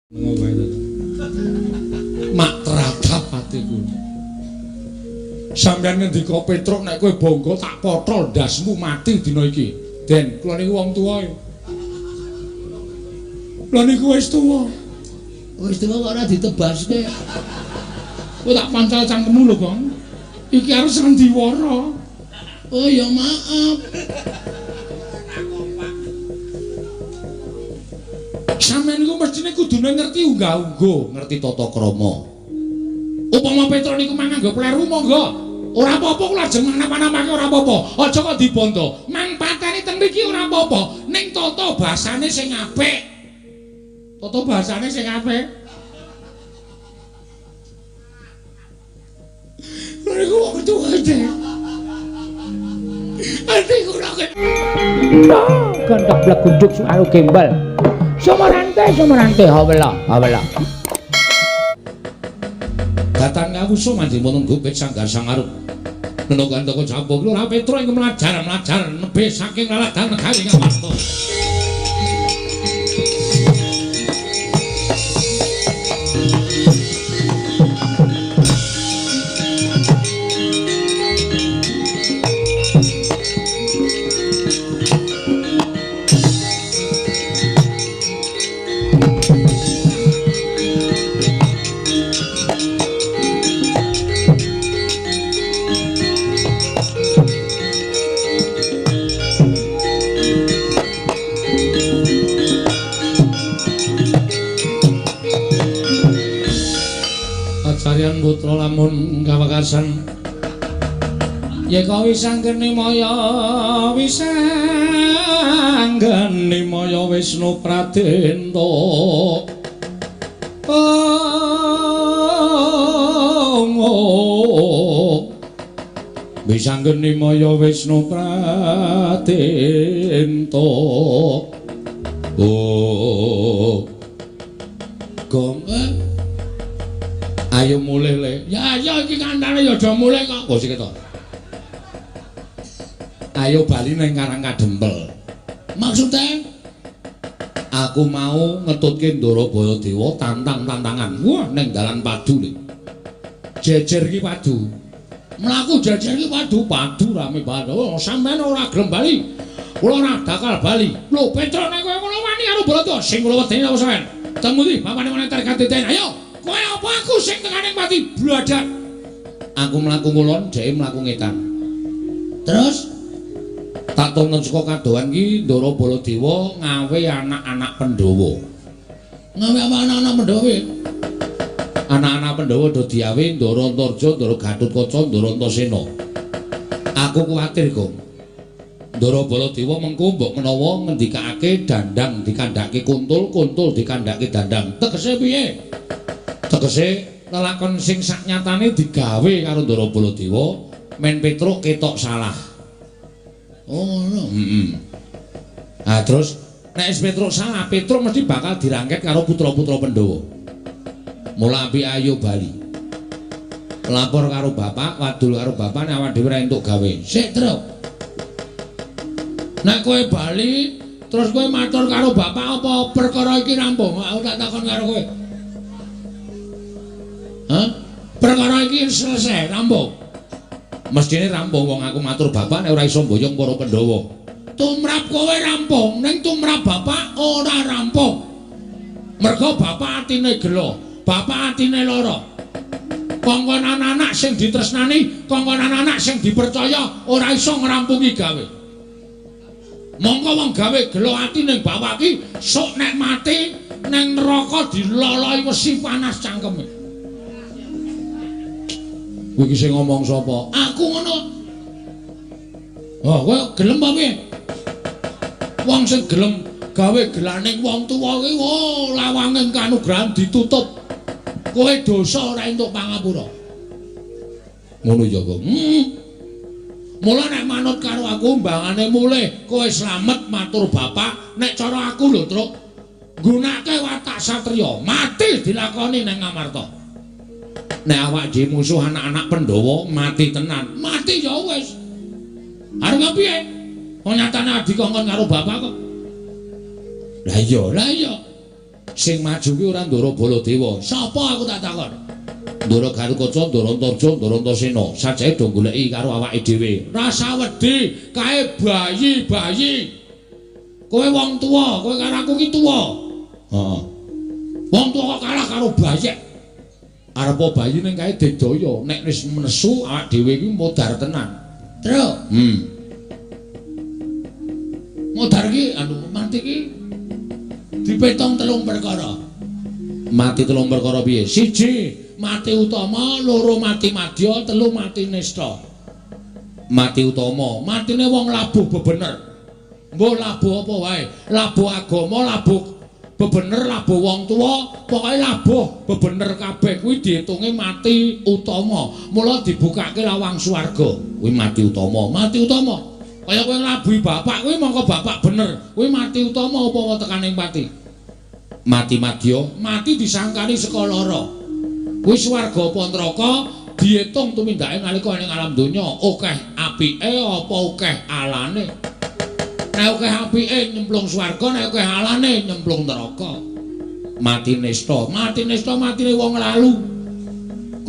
Mak teratap atiku. Sampeyan ngendika Petruk nek kowe bangga tak potol ndasmu mati dina iki. Den, kula niku wong tuwa. Lha niku wis tuwa. Wis tuwa kok ora ditebaske. Kowe tak pancal cangkemmu lho, Gong. Iki arep sandiwara. Oh ya maaf. Sampeyan niku mestine kudune ngerti unggah-ungguh, ngerti tata krama. Upama Petruk niku manganggo pleru monggo. Ora apa-apa kula lajeng manapa-napake ora apa-apa. Aja kok dibondo. Mang pateni ten mriki ora apa-apa. Ning tata basane sing apik. Tata basane sing apik. Niku wong tuwa iki. Ati kula kan keblek gunduk soal gembal. Sumerante hawala. Datang ngawusa manjing menunggu pit sanggar sangarup. Nenokan toko Jambu Lurah Petruk ing melajar nebe saking laladan negari Ngamarta. Acarian putra lamun kawekasan yeka wisanggeni maya Wisnu Pradenta wisanggeni maya Wisnu Pradenta Gong ayo mulih le. Ya iki kandhane ya aja mulih kok. Oh sik to. Ayo bali ning Karang Kadempel. Maksudnya Aku mau ngetutke Ndara Bayadewa tantang-tantangan. Wah ning dalan padu le. Jejer iki padu. Mlaku jejer iki padu rame banget. Oh sampeyan ora gelem bali. Kula ora bakal bali. Lho Petruk nek kowe ngono wani karo Baladewa sing kula wedeni apa sampeyan? Temu ndi bapane moneter kateten. Ayo. Kowe apa aku sing tekaning mati bladak. Aku mlaku ngulon, dhek mlaku ngetan. terus Tak tonton saka kadohan iki Ndara Baladewa ngawe anak-anak Pandhawa. ngawe apa anak-anak Pandhawa? Anak-anak Pandhawa do diawe Ndara Antarja, Ndara Gatotkaca, Ndara Antasena. Aku kuwatir, Gong. Ndara Baladewa mengko mbok menawa ngendikake dandang dikandhake kuntul, kuntul dikandhake dandang. Tegese piye? Tegese lelakon sing saknyatane digawe karo Ndara Baladewa men Petruk ketok salah. Oh ngono. Nah terus nek Petruk salah, Petruk mesti bakal dirangket karo putra-putra Pandhawa. Mula api ayo bali. Lapor karo bapak, wadul karo bapak nek awak dhewe ora entuk gawe. Sik terus. Nek kowe bali, terus kowe matur karo bapak apa perkara iki rampung? Aku tak takon karo kowe. Hah? Perkara iki selesai, rampung. Mestine rampung wong aku matur bapak nek ora iso mboyong para Pandhawa. Tumrap kowe rampung, ning tumrap bapak ora rampung. Mergo bapak atine gelo, bapak atine lara. Kongkon anak-anak sing ditresnani, kongkon anak-anak sing dipercaya ora iso ngrampungi gawe. Monggo wong gawe gelo ati ning bapak iki sok nek mati ning neraka diloloi wesi panas cangkeme. Kowe iki sing ngomong sapa? Aku ngono. Oh, kowe gelem apa piye? Wong sing gelem gawe gelaning wong tuwa kuwi lawanging kanugrahan ditutup. Kowe dosa ora entuk pangapura. Ngono ya, Gong. Mula nek manut karo aku mbangane mulih kowe slamet matur bapak nek cara aku lho Truk nggunakake watak satriya mati dilakoni ning Ngamarta. Nek awak dhewe musuh anak-anak Pandhawa mati tenan, mati ya wis. Arep piye? Wong nyatane adikongkon karo bapak kok. Lah iya. Sing maju kuwi ora Ndara Baladewa. Sapa aku tak takon? Ndara Garukaca, Ndara Antarja, Ndara Antasena. Sajae do goleki karo awake dhewe. Rasa wedi kae bayi-bayi. Kowe wong tuwa, kowe karo aku ki tuwa. Heeh. Wong tuwa kok kalah karo bayi. Arep bayi ning kae dedaya, nek wis menesu awak dhewe iki modar tenan. Truk. Modar ki mati ki dipetong 3 perkara. Mati 3 perkara piye? 1 mati utama, 2 mati madya, 3 mati nista. Mati utama, matine wong labuh bebener. Mbok labuh apa wae, labuh agama, labuh bebener, labuh wong tuwa, pokoke labuh bebener kabeh kuwi diitunge mati utama. Mula dibukake lawang swarga. Kuwi mati utama, mati utama. Kaya kowe nglabuhi bapak kuwi mongko bapak bener. Kuwi mati utama apa tekaning pati? Mati madya, mati disangkani saka lara. Kuwi swarga apa neraka diitung tumindake nalika ning alam donya, akeh apike apa akeh alane. Nek akeh apike nyemplung swarga, nek akeh alane nyemplung neraka. Mati nista, matine wong lalu.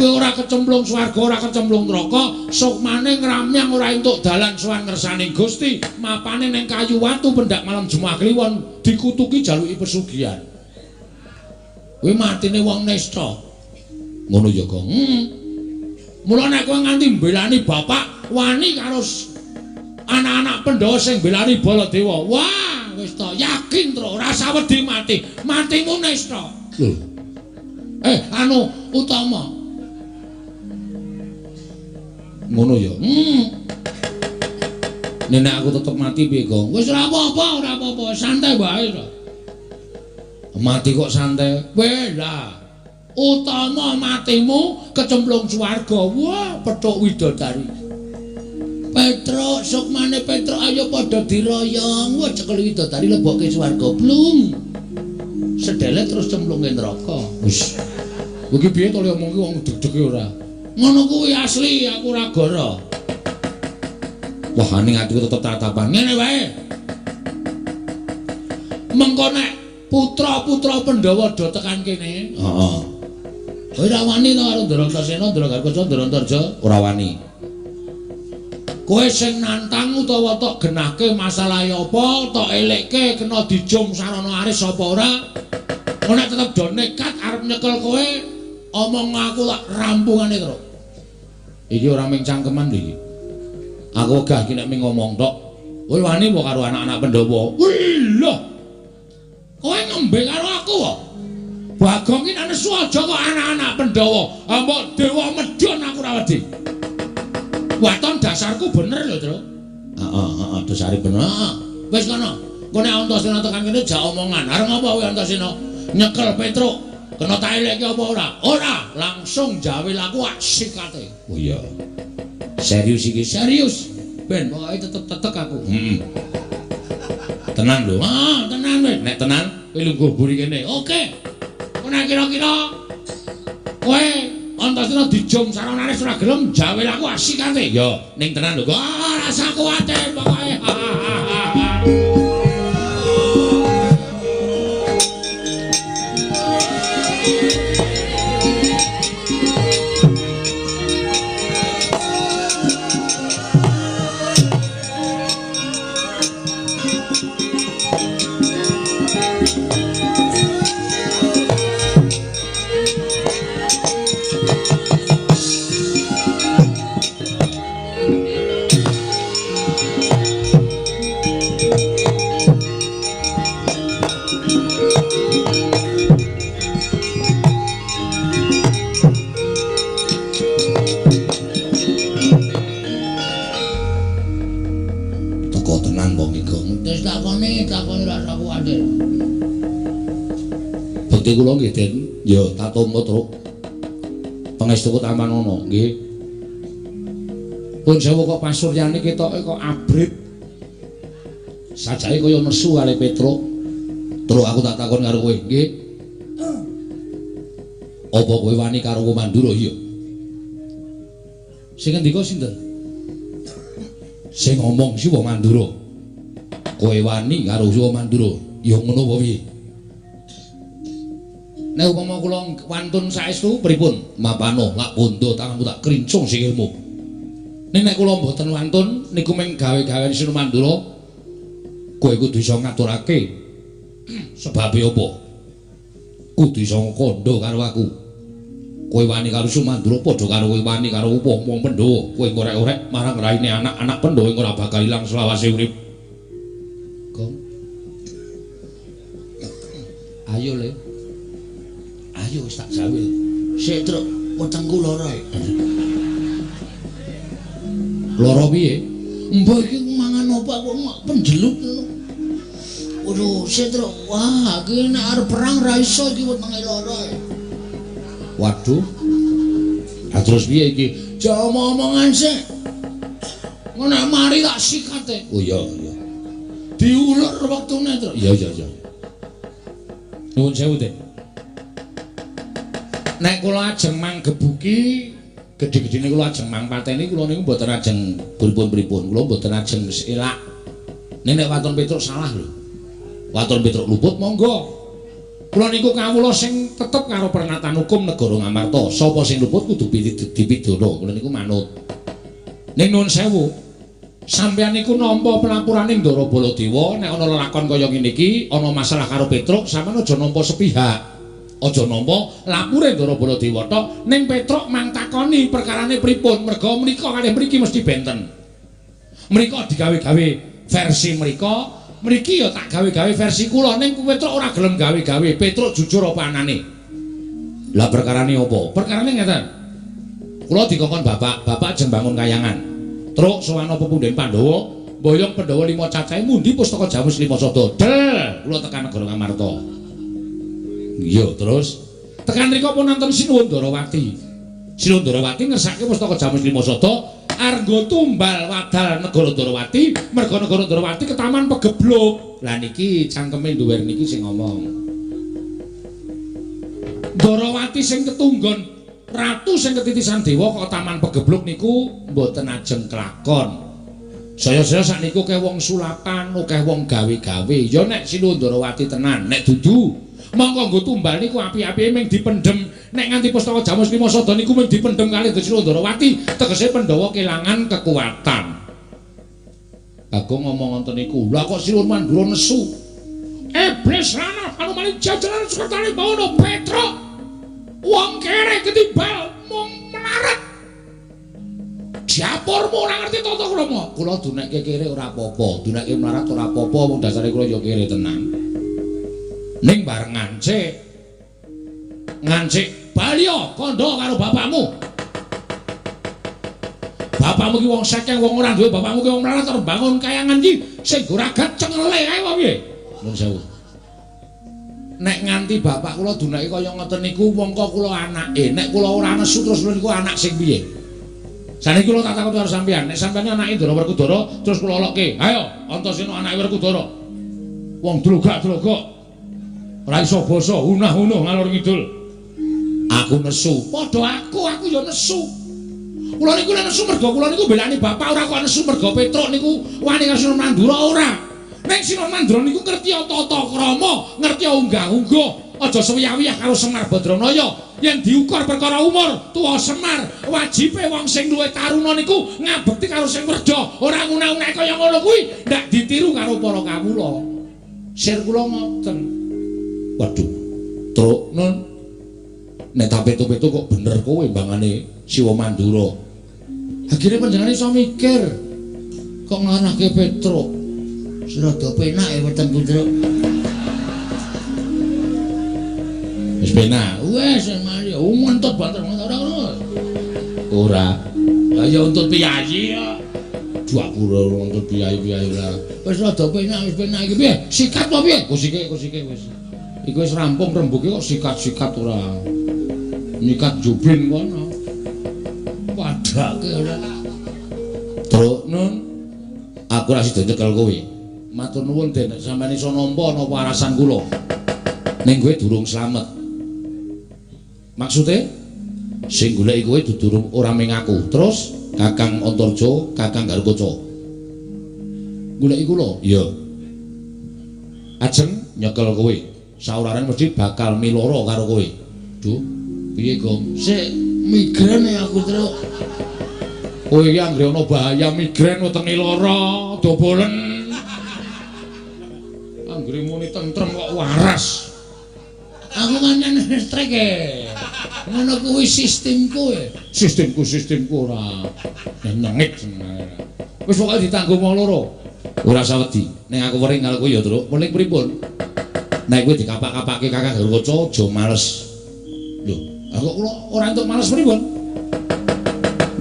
Kowe ora kecemplung swarga, ora kecemplung neraka, sukmane ngramyang ora entuk dalan sowan ngersaning Gusti, mapane ning kayu watu pendak malam Jumat Kliwon dikutuki jaluki pesugihan. Kuwi matine wong nista. Ngono ya, Gong. Mula nek kowe nganti mbelani bapak, wani karo anak-anak Pandhawa sing mbelani Baladewa. Wah, wis to yakin tro, rasa wedi mati. Matimu nista. Lho. Utama. Ngono ya. Nek aku tetep mati piye, Gong? Wis ora apa-apa, santai wae to. Mati kok santai? Weh lah. Utama matimu kecemplung swarga. Wah, petuk widodari. Petruk, sukmane Petruk ayo padha diroyong. Wah, cekel widodari lebokke swarga. Blung. Sedelet terus cemplunge neraka. Wis. Iki piye to omongke wong deg-dege ora? Ngono kuwi asli, aku ora goro. Wah, ning atiku tetep tatapan. Ngene wae. Mengko nek putra-putra Pandhawa do tekan kene. Heeh. Kowe ora wani to karo Ndara Antasena, Ndara Garukaca, Ndara Antarja, ora wani. Kowe sing nantang utawa tok genahke masalah apa, tok elekke kena dijum sarana aris apa ora? Nek tetep do nekat arep nyekel kowe, omong aku tak rampungane terus. Iki ora ming cangkeman iki. Aku wegah iki nek ming ngomong tok. Kowe wani apa karo anak-anak Pandhawa? Wih lho. Kowe ngombe karo aku kok. Bagong iki nesu aja kok anak-anak Pandhawa. Mbok dewa medhon aku ora wedi. Waton dasarku bener lho, Tru. Heeh, dasare bener. Wis kono. Kowe nek Antasena tekan kene jak omongan. Arep ngapa kowe Antasena? Nyekel Petruk. Kena tak eleke apa ora? Ora, langsung jawe laku sikate. Oh iya. Serius iki, serius. Ben pokoke tetep aku. Tenan lho. Tenan wis. Nek tenan, kowe lungguh buri kene. Oke. Nek kira-kira kowe Antasena dijum sarana aris ora gelem jawe laku sikate. Ya, ning tenan lho. Rasa kuwatir pokoke. Kula nggih Den, ya tatumut Truk. Pangestuku Tampanono nggih. Pun sewu kok pasuryane ketoke kok abrit. Sajake kaya nesu kali Petruk. Truk aku tak takon karo kowe, nggih. Apa kowe wani karo Mandura iya? Sing ngendika sinten? Sing ngomong si Mandura. Kowe wani karo Mandura. Ya ngono apa piye? Nek upama kula wantun saestu pripun? Mapano lak bondo tanganmu tak krincung sikilmu. Nek kula mboten wantun niku mung gawe-gawean Sinu Mandura. Kowe kudu iso ngaturake. Sebabe apa? Kudu iso kandha karo aku. Kowe wani karo Sumandura padha karo kowe wani karo wong Pandhawa. Kowe ngorek-orek marang raine anak-anak Pandhawa ora bakal ilang selawase urip. Gong. Ayo le. Ayo wis tak gawe. Sik truk wetengku lara. Lara piye? Mbok iki mangan apa kok penjeluk ngono. Waduh, sik truk. Wah, iki nek arep perang ra iso iki wetenge lara. Waduh. Ah terus piye iki? Jauh omongan sik. Ngono mari tak sikate. Oh iya iya. Diulur wektune truk. Iya iya iya. Nuwun sewu, Dik. Nek kula ajeng manggebuki gedhe-gedhene kula ajeng mangpateni kula niku mboten ajeng pripun-pripun. Kula mboten ajeng elak. Nek Waton Petruk salah lho. Waton Petruk luput monggo. Kula niku kawula sing tetep karo pernatan hukum negara Ngamarta. Sapa sing luput kudu dipidana. Kula niku manut. Ning nuwun sewu. Sampeyan niku nampa pelapurane Ndara Baladewa nek ana lelakon kaya ngene iki, ana masalah karo Petruk, sampeyan aja nampa sepihak. Aja nampa lapure Ndara Baladewa tok, ning Petruk mang takoni perkarane pripun, merga mriko kalih mriki mesti benten. Mriko digawe-gawe versi mriko, mriki ya tak gawe-gawe versi kula, ning Petruk ora gelem gawe-gawe. Petruk jujur apa anane? Lah perkarane apa? Perkarane ngeten. Kula dikongkon bapak ajeng bangun kayangan. Truk sowan pepunden Pandhawa, mboyong Pandhawa 5 cacahe mundi pustaka Jamus 5 sada. Del, kula tekan negara Ngamarta. Iya, terus tekan mriku pun nonton Sinuwun Ndarawati. Sinuwun Ndarawati ngersake pustaka Jamus 5 sada arga tumbal wadal negara Ndarawati, merga negara Ndarawati ketaman pegebluk. Lah niki cangkeme duwer niki sing ngomong. Ndarawati sing ketunggon ratu sing ketitisan dewa kok taman pegebluk niku mboten ajeng kelakon. Saya-saya sakniku akeh wong sulatan, akeh wong gawe-gawe. Ya nek Sinuwun Ndarawati tenan, nek dudu mongko nggo tumbal niku api-apike mung dipendhem. Nek nganti pustaka Jamus 5 sada niku mung dipendhem kalih Sinuwun Ndarawati, tegese Pandhawa kelangan kekuatan. Bagong ngomong ngoten niku. Lah kok Sinuwun Mandura nesu. Iblis lanang anu maling jajalan sekretaris bawana Petruk. Wong kere ketimbal mung melarat. Diapurmu ora ngerti tata krama. Kula dunekke kere ora apa-apa, dunekke melarat ora apa-apa, wong dasare kula ya kere tenan. Ning bareng ngancik balya kandha karo bapakmu. Bapakmu ki wong sekeng, wong ora duwe, bapakmu ki wong melarat terus bangun kayangan iki sing goragat cengele kae wae piye? Nuwun sewu. Nek nganti bapak kula dunake kaya ngoten niku mongko kula anake. Nek kula ora nesu terus niku anak sing piye? Saniki kula tak takon karo sampeyan, nek sampeyan anake Ndara Werkudara terus kula lokke. Ayo, Antasena anake Werkudara. Wong drogak-drogok. Ora iso basa, unah-unuh ngalor ngidul. Aku nesu. Padha aku ya nesu. Kula niku nek nesu merga kula niku belani bapak, ora kok nesu merga Petruk niku wani karo Sinuwun Mandura ora. Nek Sinuwun Mandura niku ngerti tata krama, ngerti unggah-ungguh, aja sewiyah-wiyah karo Semar Badranaya. Yen diukur perkara umur, tuwa Semar, wajibe wong sing luwih taruna niku ngabekti karo sing werda, ora nguna-unek kaya ngono kuwi, ndak ditiru karo para kawula. Sir kula ngoten. Waduh. Truk nun. Nek tapet-petu kok bener kowe mbangane Siwa Mandura. Akhire panjenengane iso mikir kok ngarahke Petruk. Rada penak ya wetengku truk. Wis penak. Wes mari untut banter ora ngono. Ora. Lah ya untut piyayi ya. Duapura untut piyayi-piyayi ora. Wis rada penak, wis penak iki piye? Sikat apa piye? Kusike wis. Iku wis rampung rembuke kok sikat-sikat ora. Nyikat jubin kono. Padake ora. Truk nun. Aku ra sida nyekel kowe. Matur nuwun Den, sampeyan iso nampa napa arasan kula. Ning kowe durung slamet. Maksude sing goleki kowe durung ora ming aku. Terus Kakang Antarja, Kakang Garukaca. Goleki kula? Iya. Ajeng nyekel kowe. saurane mesti bakal miloro karo kowe. Duh, piye, Gong? Sik migren ya aku terus. Kowe iki anggere ana bahaya migren wetenge lara, dobolen. Anggere muni tentrem kok waras. Aku kan listrik e. Ngono kuwi sistemku e. Sistemku ora nyengit. Wis pokoke ditanggung wong loro. Ora usah wedi. Nek aku wering karo kowe ya, Truk. Muling pripun? Nek kowe dikapak-kapake Kakang Garwaca aja males. Lho, kok kula ora entuk males pripun?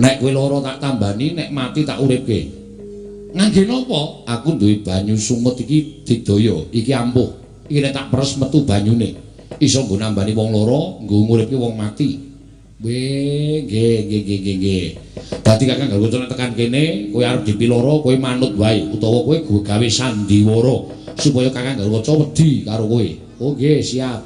Nek kowe lara tak tambani, nek mati tak uripke. Ngangge napa? Aku duwe banyu sumut iki didaya, iki ampuh. Iki nek tak peres metu banyune. Iso nggo nambani wong lara, nggo nguripke wong mati. Nggih. Dadi Kakang Garwaca nek tekan kene, kowe arep dipiloro, kowe manut wae utawa kowe gawe sandiwara supaya Kakang Garwaca wedi karo kowe. Oh nggih, siap.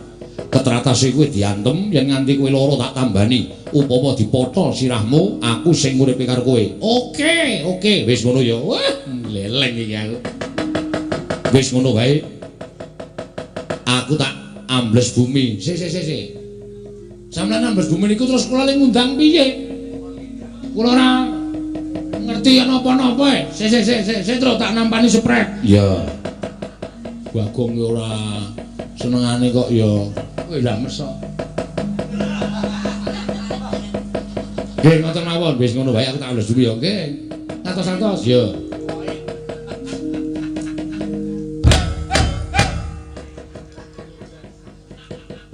Ketratase kowe diantem yen nganti kowe lara tak tambani. Upama dipotol sirahmu, aku sing nguripe karo kowe. Oke, wis ngono ya. Wah, leleng iki aku. Wis ngono wae. Aku tak ambles bumi. Sik. Sampeyan ambles bumi niku terus kula ngundang piye? Kula ora ngerti napa-napa e. Sik terus tak nampani sprek. Ya. Bagong ya ora senengane kok ya. Kowe ndak mesok. Nggih, ngoten mawon, wis ngono wae aku tak ambles bumi ya. Nggih. Santos. Ya.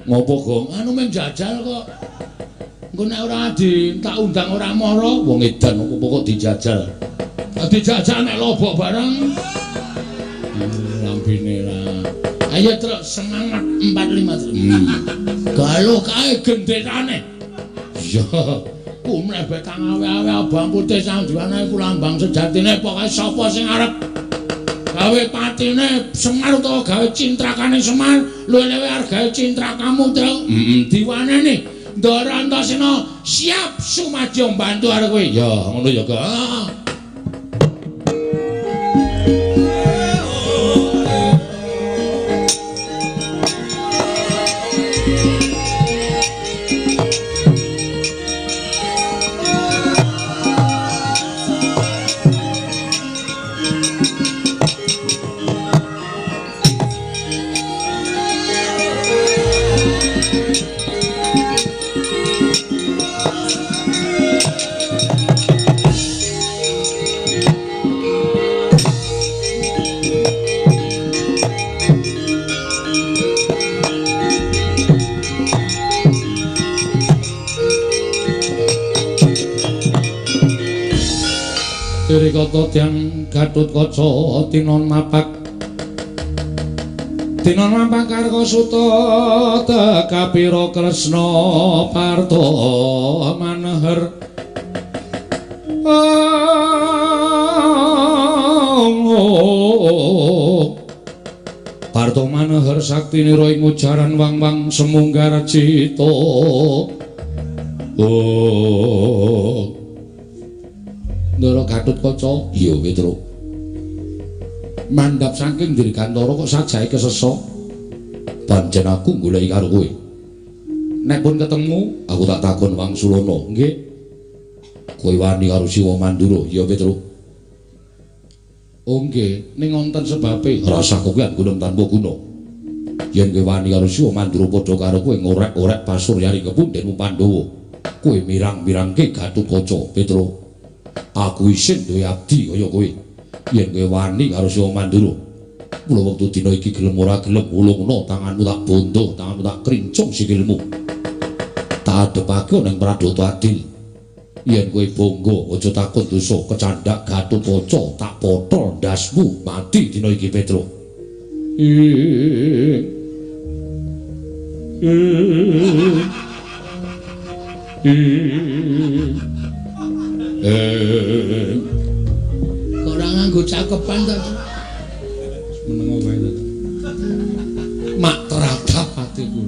Ngopo, Gong? Anu men jajal kok. Engko nek ora tak undang ora mara, wong edan opo kok dijajal. Dijajal nek lobok bareng. Lambene ra. Ayo terus semangat 45. Galuh kae gendetane. Ya, ku mlebet kang awe-awe abang putih sandiwane ku lambang sejatine pokoke sapa sing arep gawe patine Semar utawa gawe cintrakane Semar, luwe-luwe arep gawe cintrakamu terus diwaneni Ndara Antasena siap sumajya mbantu arep kowe. Ya, ngono ya, Kak. Rikata Dyang Gatotkaca tinon mapak Karkasuta tekapira Kresna Parta maneher Parta maneher saktinira ing ujaran wang-wang semunggar cita. Ndara Gatotkaca, iya Petruk. Mandhap saking Dirgantara kok sajahe kesesa. Pancen aku goleki karo kowe. Nek pun ketemu, aku tak takon Wangsulana, nggih. Kowe wani karo Siwa Mandura, iya Petruk. Oh nggih, ning wonten sebabe rasa kowean gunung tanpa guna. Yen kowe wani karo Siwa Mandura padha karo kowe ngorek-orek pasuryani kepundhenmu Pandhawa. Kowe mirang-mirangke Gatotkaca, Petruk. Aku isin duwe abdi kaya kowe. Yen kowe wani karo Siwa Mandura, mula wektu dina iki gelem ora gelem ulungna tanganmu tak bondo, tanganmu tak krincung sikilmu. Tak adepake ning Pradata Adil. Yen kowe bangga aja takut dosa kecandhak Gatotkaca tak potol ndasmu mati dina iki Petruk. Ora nganggo cakepan ta. Meneng wae to. Mak teratap atiku.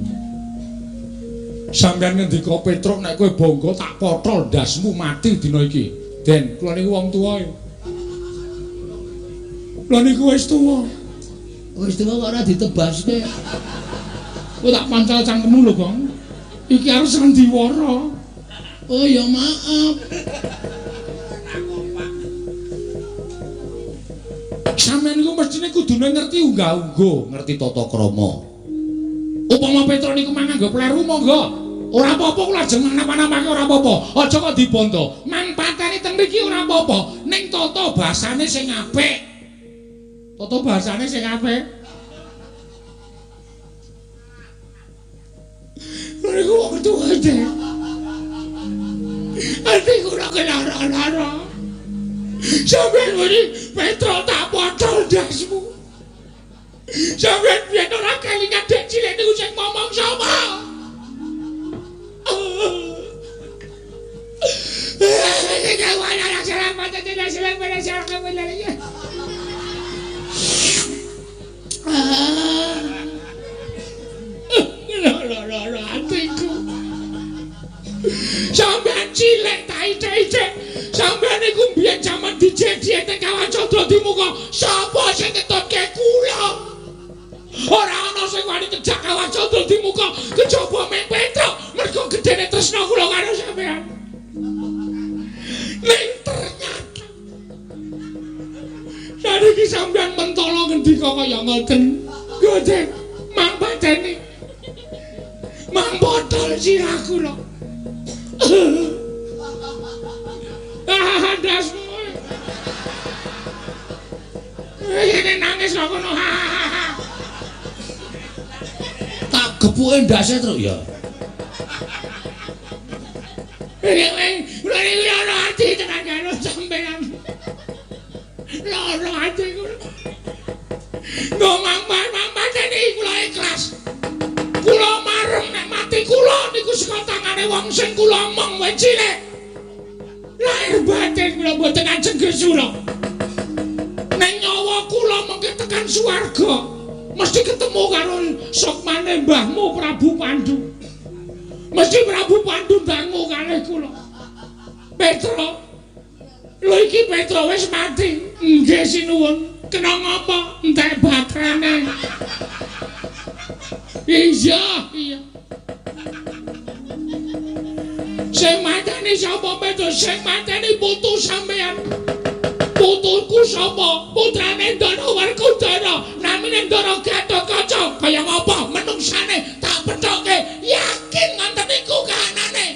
Sampeyan ngendika Petruk nek kowe bangga tak potol ndasmu mati dina iki. Den, kula niku wong tuwa. Kula niku wis tuwa. Wis tuwa kok ora ditebaske. Kowe tak pancal cangkemmu lho, Gong. Iki arep sandiwara. Oh ya maaf. Sampeyan iku mestine kudune ngerti unggah-ungguh, ngerti tata krama. Upama Petra niku manganggo pleru monggo. Ora apa-apa kula lajeng napa-napake ora apa-apa. Aja kok dibondo. Mang pateni teng mriki ora apa-apa. Ning tata basane sing apik. Tata basane sing apik. Niku wong tuwa iki. Ati kula kelara-lara. Sampeyan muni Petra tak potol dasmu. Sampeyan biyen ora kelingan dek cilik niku sing ngomong sapa? Hatiku sampean cilik ta icek-icek sampean niku mbiyen jaman dijek-jek teng Kawacandra Dimuka sapa sing ngetutke kula ora ana sing wani kejak Kawacandra Dimuka kejaba mung Petra mergo gedene tresna kula karo sampean ning ternyata saniki sampean mentolo ngendika kaya ngoten Gojen mang pateni mang botol sirah kula dasmu ini nangis kok ngono Tak gepuke ndase terus ya. Ini loro hati tenan karo sampean. Loro hati kula. Ngomong pateni kula ikhlas. Kula marem nek mati kula niku saka tangane wong sing kula omong wae cilik. Lahir batin kula mboten ajeng gesura. Nek nyawa kula mengke tekan swarga, mesti ketemu karo sokmane mbahmu Prabu Pandu. Mesti Prabu Pandu dangu kalih kula. Petra. Lho iki Petra wis mati. Nggih sinuwun. Kena ngapa? Entek batrane. Iya. Sing mateni sapa Petra? Sing mateni putu sampean. Putuku sapa? Putrane Ndara Werkudara. Namine Ndara Gatotkaca. Kaya ngapa menungsane tak pethoke yakin ngoten iku kahanane.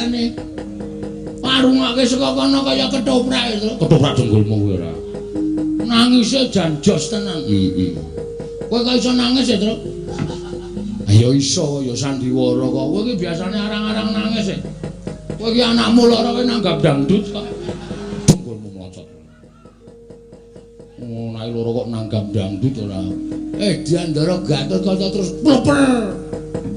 Ane warungake saka kono kaya ketoprak itu. Ketoprak jenggulmu kuwi ora. Nangise jan jos tenan. Kowe kok iso nangis ya, Tru? Ya iso ya sandiwara kok. Kowe iki biasane arang-arang nangis e. Kowe iki anakmu lara kowe nanggap dangdut kok. Jenggulmu mlocot. Oh, nek loro kok nanggap dangdut ora. Diandara Gatotkaca terus pleper.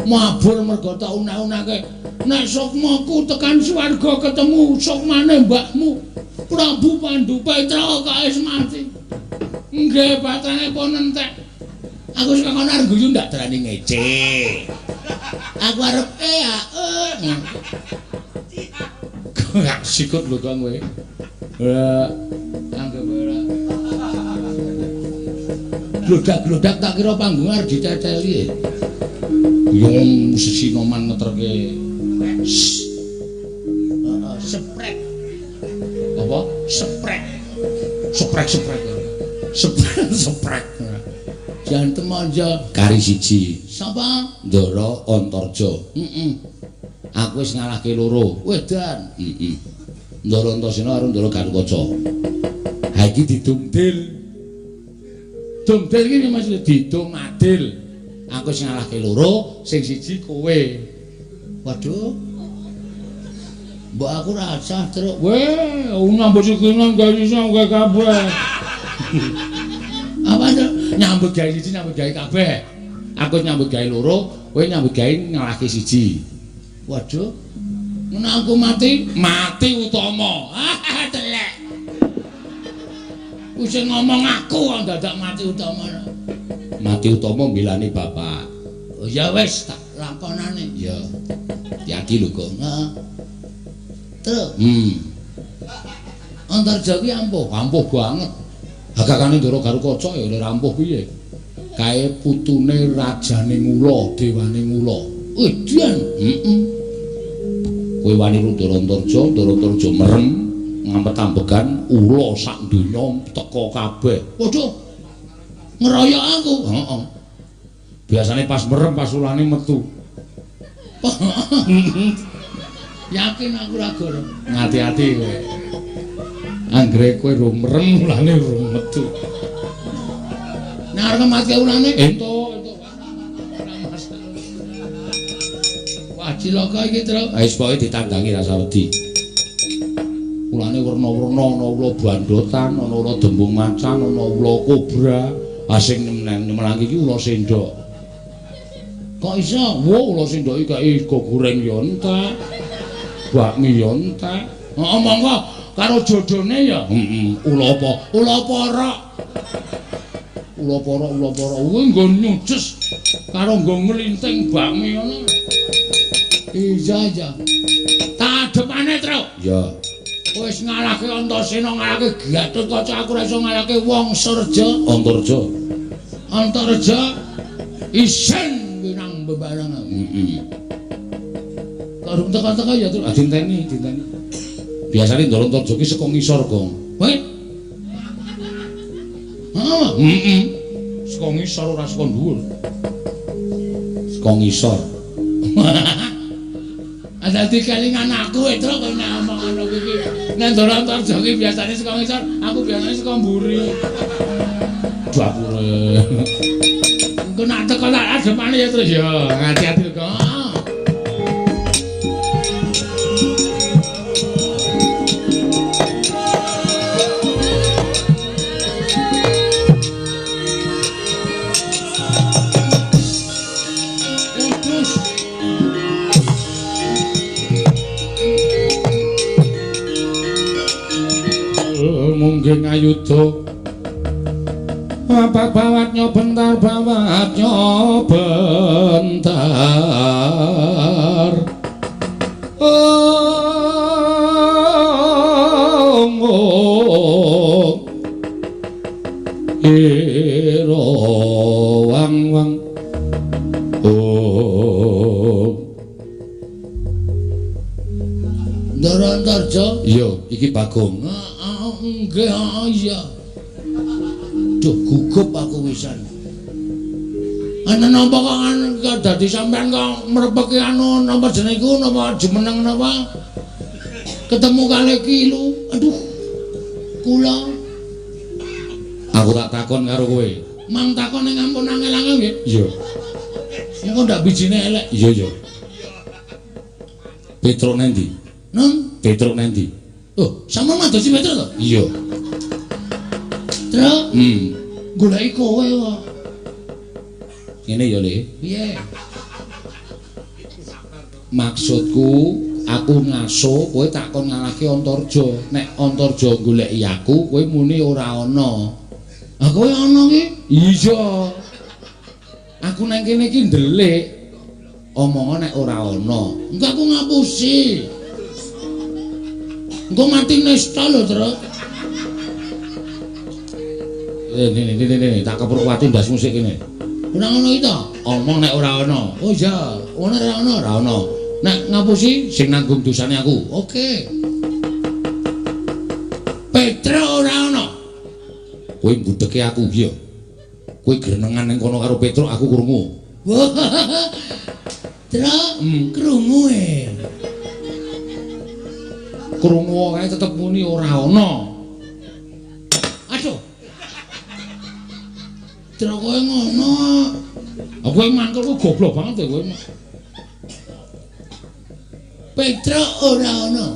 Mabur mergo tak unek-uneke. Nek sukmaku tekan swarga ketemu sukmane mbakmu Prabu Pandu Petra kok wis mati. Nggih, batrane pun entek. Aku saka kono arep guyu ndak terani ngece. Aku arep gak sikut lho Kang kowe. Anggap ora. Glodak-glodak tak kira panggung arep diteteli. Yang sesinoman ngeterke. Seprek. Apa? Seprek. Seprek. Jantem aja kari siji. Sapa? Ndara Antarja. Aku wis ngalahke loro. Wedan. Ndara Antasena karo Ndara Gatotkaca. Ha iki didumdil. Dumdil iki maksud didum adil. Aku wis ngalahke loro, sing siji kowe. Waduh. Mbok aku rasah terus. Weh, nyambut sikile gawe iso gawe kabeh. Apa to? Nyambut gawe siji, nyambut gawe kabeh. Aku nyambut gawe loro, kowe nyambut gawe ngalahke siji. Waduh. Menawa aku mati utama. Telek. Ku sing ngomong aku kok dadak mati utama. Mati utama milani bapak. Oh ya wis tak lakonane. Ya. Hati-hati lho kok. Terus. Antarja ki ampuh. Ampuh banget. Agakane Ndara Garukaca ya ora ampuh piye. Kae putune rajane Ngula, dewane Ngula. Edian. Heeh. Kowe wani Ndara Antarja merem ngampet ambegan ula sak donya teka kabeh. Waduh. Ngeroyok aku. Heeh. Biasane pas merem pas ulane metu. Yakin aku ra goro. Ngati-ati kowe. Anggere kowe rung merem ulane rung metu. Nek arep mati ulane Entuk. ora masalah. Wah cilaka iki, Tru. Wis pokoke ditandangi rasa wedi. Ulane werna-werna ana ula bandotan, ana ula dembung macan, ana ula kobra. Asing nemelang iki ula sendok. Kok iso? Wo ula sendok iki go goreng ya entek. Bakmi ya entek. Heeh, monggo karo jodone ya. Heeh. Ula apa? Ula porok. Ula porok kuwi nggo nyuces karo nggo nglinting bakmi ngono. Iya. Tak adepane, Tru. Ya. Wis ngalahke Antasena, ngalahke Gatotkaca, aku ora iso ngalahke wong Surja. Antarja isen winang bebarengan. Heeh. Karo teka-teka ya, Tru. Dinteni. Biasane Ndara Antarja ki saka ngisor, Gong. Weh. Heeh. Saka ngisor ora saka dhuwur. Saka ngisor. Ada kelingan aku itu kok ngomong ngono iki. Nek Ndara Antarja ki biasane saka ngisor, aku biasane saka mburi. Dapure. Engko nak teko tak adepane ya terus ya. Hati-hati kok. Munggih ngayuda apa bawatnya bentar ira wang Ndara Antarja. iya iki Bagong. Nggih, iya. Duh, gugup aku wisan. Ana napa kok dadi sampean kok mrepeki anu napa jenenge iku napa jumeneng napa? Ketemu kalih kilu. Aduh. Kula. Aku tak takon karo kowe. Mang takon ning ampun angel-angel nggih. Iya. Engko ndak bijine elek. Iya. Petruk nendi? Nun, Petruk nendi? oh, sama madosi Petruk to? Iya. Tru, goleki kowe kok. Ngene ya, Le. Piye? Maksudku aku ngaso kowe tak kon ngalahke Antarja. Nek Antarja goleki aku, kowe muni ora ana. Ah kowe ana ki? Iya. Aku nang kene iki ndelik. Omongan nek ora ana. Engko aku ngapusi. Engko mati nesta lho, Tru. Ini tak kepruk wati ndas musik kene. Ora ngono iki to? Omong nek ora ana. Oh iya, ora ana. Ora ana. Nek ngapusi sing nanggung dosane aku. Oke. Petruk ora ana. Kowe mbudheke aku iya. Kowe grenengan ning kono karo Petruk aku krungu. Truk, krungu Krungu kae tetep muni ora ana. Aduh. Truk kowe ngono. Aku mangkel ku goblok banget kowe. Petruk ora ana.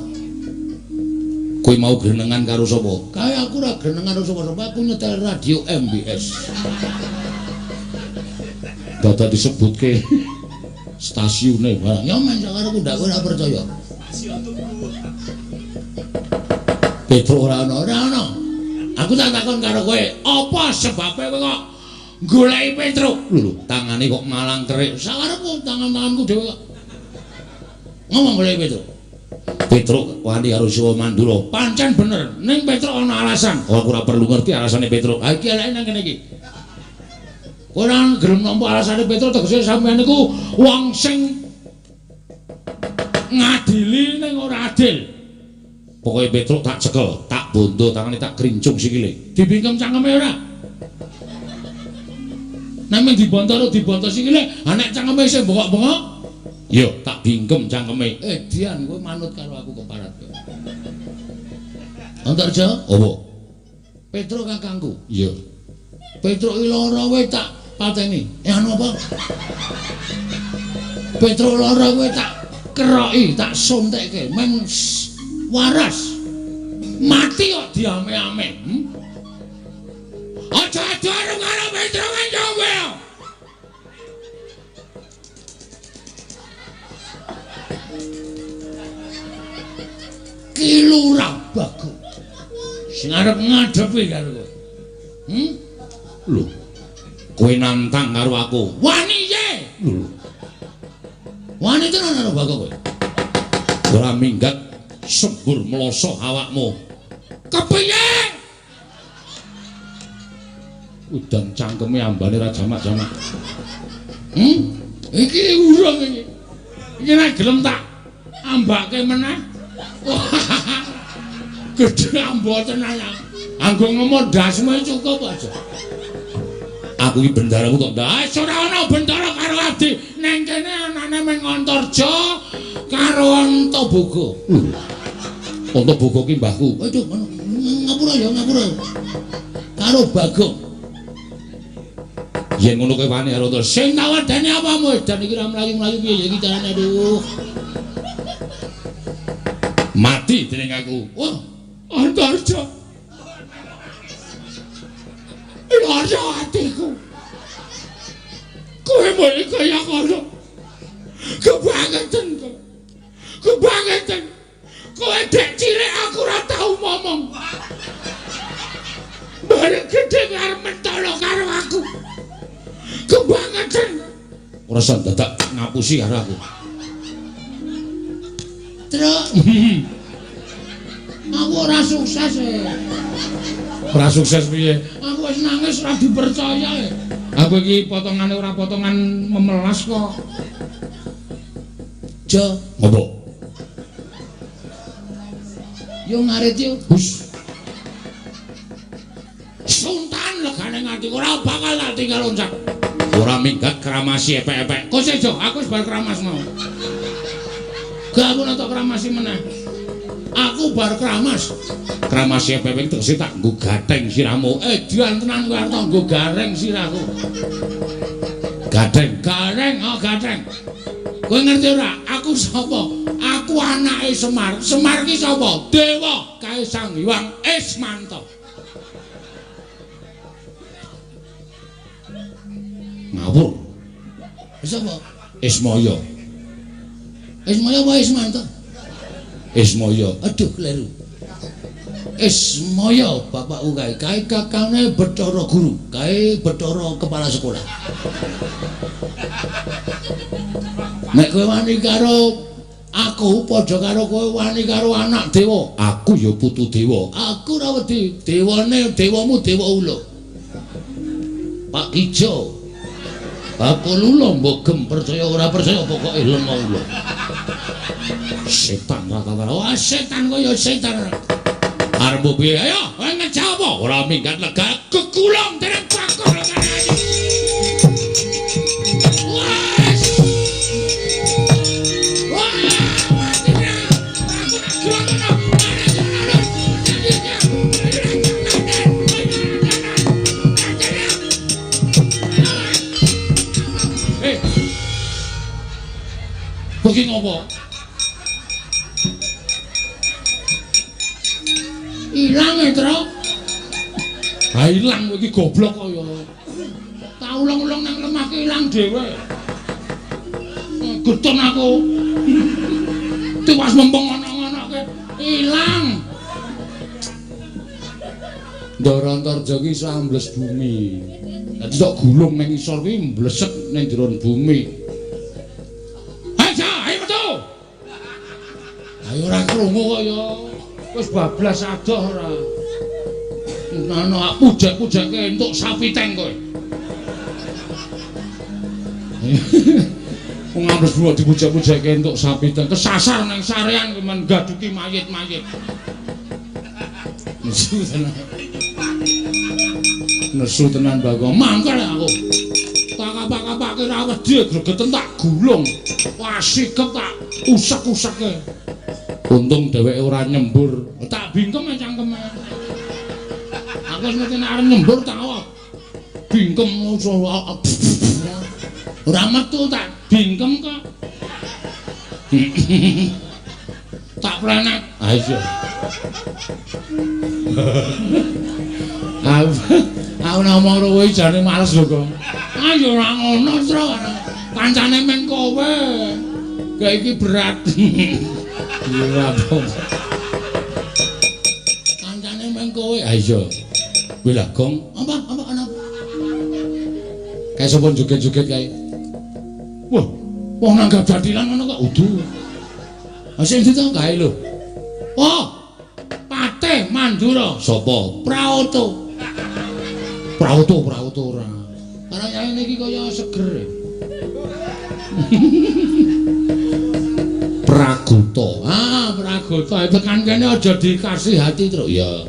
Kowe mau grenengan karo sapa? Kae aku ora grenengan karo sapa-sapa, aku nyetel radio MBS. Dadak disebutke stasiune barang. Ya men karo ku ndak ora percaya. Petruk ora ana. Ora ana. Aku tak takon karo kowe, apa sebabe kowe kok goleki Petruk? Lho, tangane kok malang terik. Sakarepku tangan-tanganku dhewe kok. Ngomong goleki Petruk. Petruk wani karo Siwa Mandura. Pancen bener, ning Petruk ana alasan. Oh, aku ora perlu ngerti alasane Petruk. Ha iki eleke nang kene iki. Kowe ora gelem nampa alasane Petruk tegese sampeyan niku wong sing ngadili ning ora adil. Pokoke Petruk tak cekel, tak bondo tangane tak grincung sikile. Dibingkem cangkeme ora. Nek men dibonto sikile, ha nek cangkeme isih bengok-bengok, Yo, tak bingkem cangkeme. Dian kowe manut karo aku keparat kowe. Antarja, Apa? Petruk kakangku. Iya. Petruk iki lara kowe tak pateni. Anu apa? Petruk lara kowe tak keroki, tak suntekke, men waras. Mati kok diame-ame. Aja adu karo Petruk kan coba. Ki lurah bagus. Sing arep ngadepi karo kowe. Lho. Kowe nantang karo aku. Wani ye. Lho. Wani tenan karo bagus kowe. Ora minggat sembur meloso awakmu. Kepiye? Udan cangkeme ambane ra jamak-jamak. Iki urung iki. Iki nek gelem tak ambake meneh. Gedhe ambo tenan. Anggo ngomong dasmu cukup aja. Aku iki bendaramu kok ndak. Ora ana bendara karo Adi. Ning kene anane men Ngontorjo karo Antaboga. Antaboga ki mbahku. Waduh, ngapura ya ngapura. Karo Bagong. Yen ngono kowe wani karo terus Sing tawadane apamu? Dan iki ra mlayu-mlayu piye ya iki carane aduh. mati dening aku. Wah, Antarja. Lara atiku. Kowe mulai kaya kono. Kebangetan kok. Kebangetan. Kowe dek cilik aku ora tau ngomong. Bareng gede karo mentolo karo aku. Kebangetan. Ora usah dadak ngapusi karo aku. Truk. Aku ora sukses Ora sukses piye? Aku wis nangis ora dipercaya Aku iki potongane ora potongan memelas kok. Jo, Ngopo? yo ngarit yo. Hus. Sultan legane ngati ora bakal tak tinggal loncat. Ora minggat kramasi epek-epek. Kok sih Jo, aku wis bar kramas mau. Gak aku nonton kramasi meneh. Aku bar kramas. Kramasi epek tegese tak nggo gatheng siramu. Dian tenan kowe arep nggo gareng sirahku. Gatheng. Gareng, oh gareng. Kowe ngerti ora? Aku sapa? Aku anake Semar. Semar ki sapa? Dewa Kaisang Hyang Ismanto. Ngawur. Sapa? Ismaya. Ismaya apa Ismanto? Ismaya. Aduh, kleru. Ismaya bapakku kae kakange Bathara Guru, kae Bathara kepala sekolah. Nek kowe wani karo aku padha karo kowe wani karo anak dewa. Aku ya putu dewa. Aku ora wedi, dewane dewamu dewa ula. Pak Ijo. Bakul ula mbok gem percaya ora percaya pokoke lemo ula. Setan rata-rata. Wah, setan kaya setan. Arep piye? Ayo, kowe ngejawab apa? Ora minggat lega. Kekulong dereng bakul kene. Wes. Wah, mati ya. Aku nak gelem. Bagi ngopo? Ilang ya, Tro? Ha ilang kowe iki goblok Kaya tak ulang-ulang nang lemah ki ilang dhewe. Getun aku. Tiwas mempeng ana-ana ke ilang. Ndarantarja ki iso ambles bumi. Dadi tok gulung ning isor ki mblesek ning jero bumi. Ayo metu. Ayo ora krungu kok ya. Wis bablas adoh ora. Ana pujek-pujekke entuk sapiteng kowe. Wong ambes bro dipujek-pujekke entuk sapiteng kesasar nang sarean men gaduki mayit-mayit. Nesu tenan Bagong. Mangkel aku. Tak kapak-kapake ra wedi gregeten tak gulung. Wah sikep tak usek-useke. Untung dheweke ora nyembur. Tak bingkem cangkeme. Aku wis ngerti nek arep nyembur tak bingkem ora metu tak bingkem kok. Tak planet. Ha iya. Aku ngomong kowe jane males lho kok. Ayo ora ngono, Tru. Kancane men kowe. Kayak iki berat. Iya, Bang. Kancane men kowe. Ha iya. Kuwi lah, Gong. Apa ana? Kayak sapa joget-joget kae. Wah, wong nanggap jadilan ngono kok udu. Ha sing ditu kae lho. Oh, Patih Mandura. Sapa? Praoto. Praoto ora. Karena nyanyi niki kaya seger. Praguta. Praguta itu kan kene aja dikasih hati terus ya.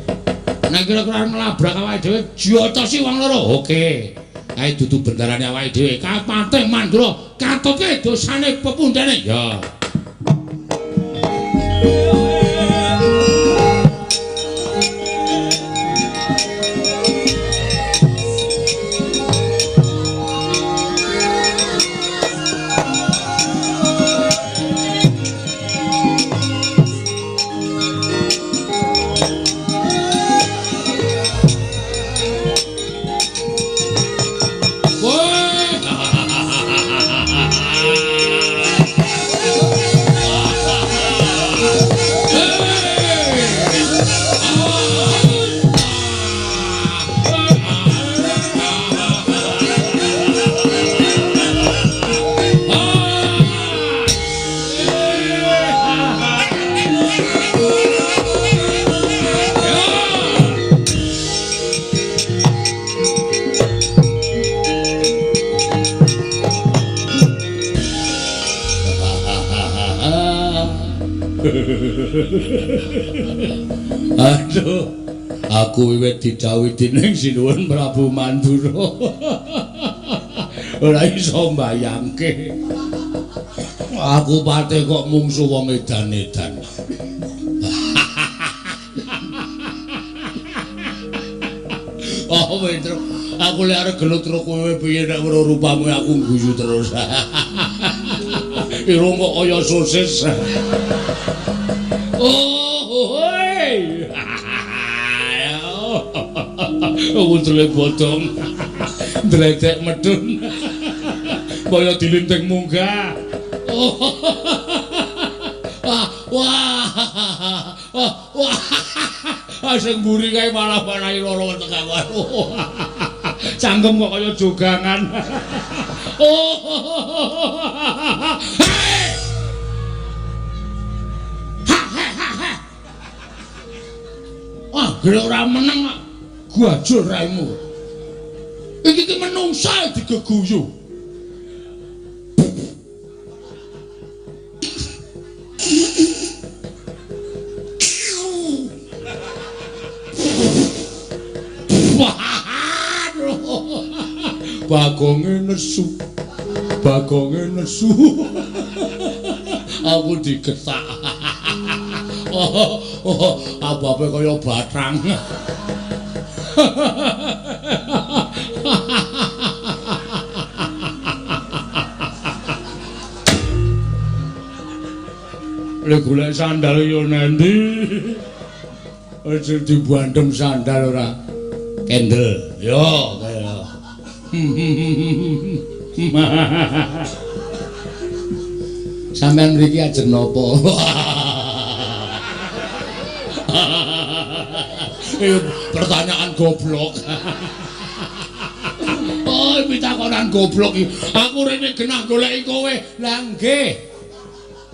Nek kira-kira nglabrak awake dhewe diotosi wong loro. Oke. Kae dudu bendarane awake dhewe. Patih Mandura katoke dosane pepundhane ya. Aduh, aku wiwit didhawuhi dening Sinuwun Prabu Mandura. Ora iso mbayangke. Aku pate kok mungsuh wong edan-edan. Oh, Petro, aku lek arep gelut karo kowe piye nek weruh rupamu aku guyu terus. Irung kok kaya sosis. Oh, hei. Wundule bodong. Dledek medun. Kaya dilinting munggah. Wah. Sing mburi kae malah-malahi loro tengah wae. Cangkem kok kaya jogangan. Gelek ora meneng guajur raimu. Iki ki menungsa digeguyu. Bagonge nesu. Aku digetak. Abape kaya bathang. Lek golek sandal yo nendi? Aja dibandem sandal ora. Kendel. Yo kaya. Sampeyan mriki ajeng napa? Pertanyaan goblok. Oh, pitakonan goblok iki. Aku rene genah goleki kowe. Lah nggih.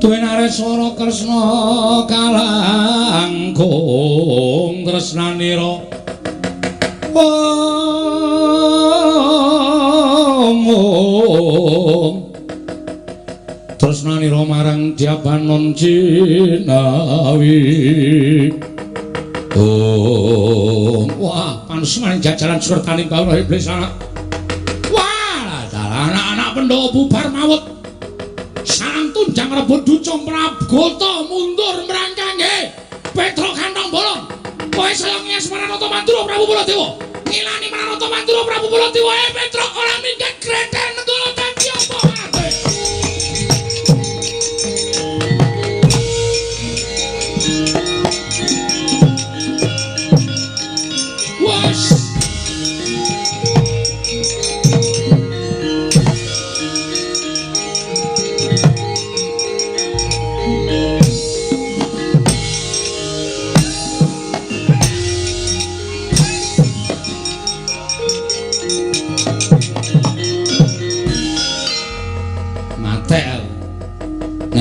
Duwe nareswara Kresna kalangkung tresnanira tresnanira marang Diabanon Jinawi. Wah, panesmaning jajaran surtaning kawula iblis anak. Wah, anak-anak Pandhawa bubar mawut. Sarang tunjang rebut duca Prabgata mundur merangkange Petra Kantong Bolong. Kowe saya ngias Maranata Mandura Prabu Baladewa. Ngilani Maranata Mandura Prabu Baladewa Petra ora minggat Gretel Nenggala dadi apa kabeh. Wes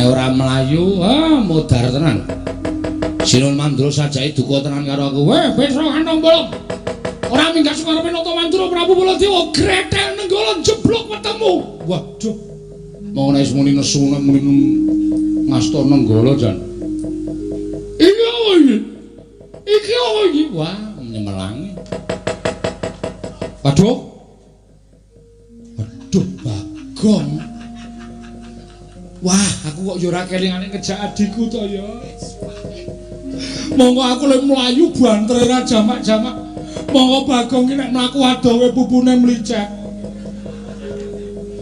ora mlayu, modar tenan. Sinul Mandura sajake duka tenan karo aku. Weh, Petra Kantong Bolong. Ora minggat sukarepe Nata Mandura Prabu Baladewa Gretel Nenggala jeblok ketemu. Waduh. Mau nek muni nesu muni ngasta Nenggala jan. Iki apa iki? Iki apa iki? Wah, nyemelangi. Waduh. Waduh, Bagong. Wah, aku kok yo ora kelingane ngejak adikku to ya. Monggo aku le mlayu bantre ra jamak-jamak. Monggo Bagong ki nek mlaku adowe pupune mlicek.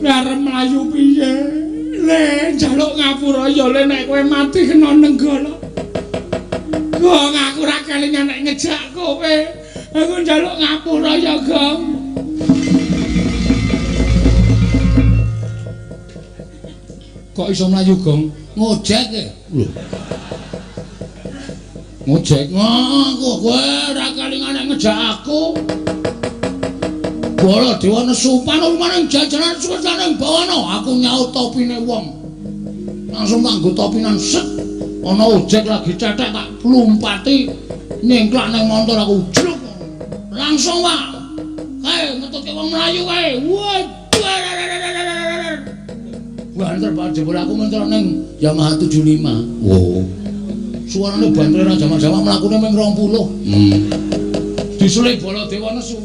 Nek arep mlayu piye? Le njaluk ngapura ya le nek kowe mati kena Nenggala. Gong aku ora kelingane ngejak kowe. Aku njaluk ngapura ya, Gong. Kok iso mlayu, Gong? Ngojek e. Lho. Ngojek aku kowe ora kalingane ngejak aku. Baladewa nesupan maning jajaran surtaning bawana. Aku nyaut topine wong. Langsung nganggo topinan set. Ana ojek lagi cetek tak plumpati nyengklak ning montor aku jluk. Langsung wae. Kae ngetutke wong mlayu kae. Waduh. Banter Pak jebul aku mentor ning Yamaha 75. Wow. Suarane banter ra jamak-jamak mlakune ming 20. Diselip Baladewa nesu.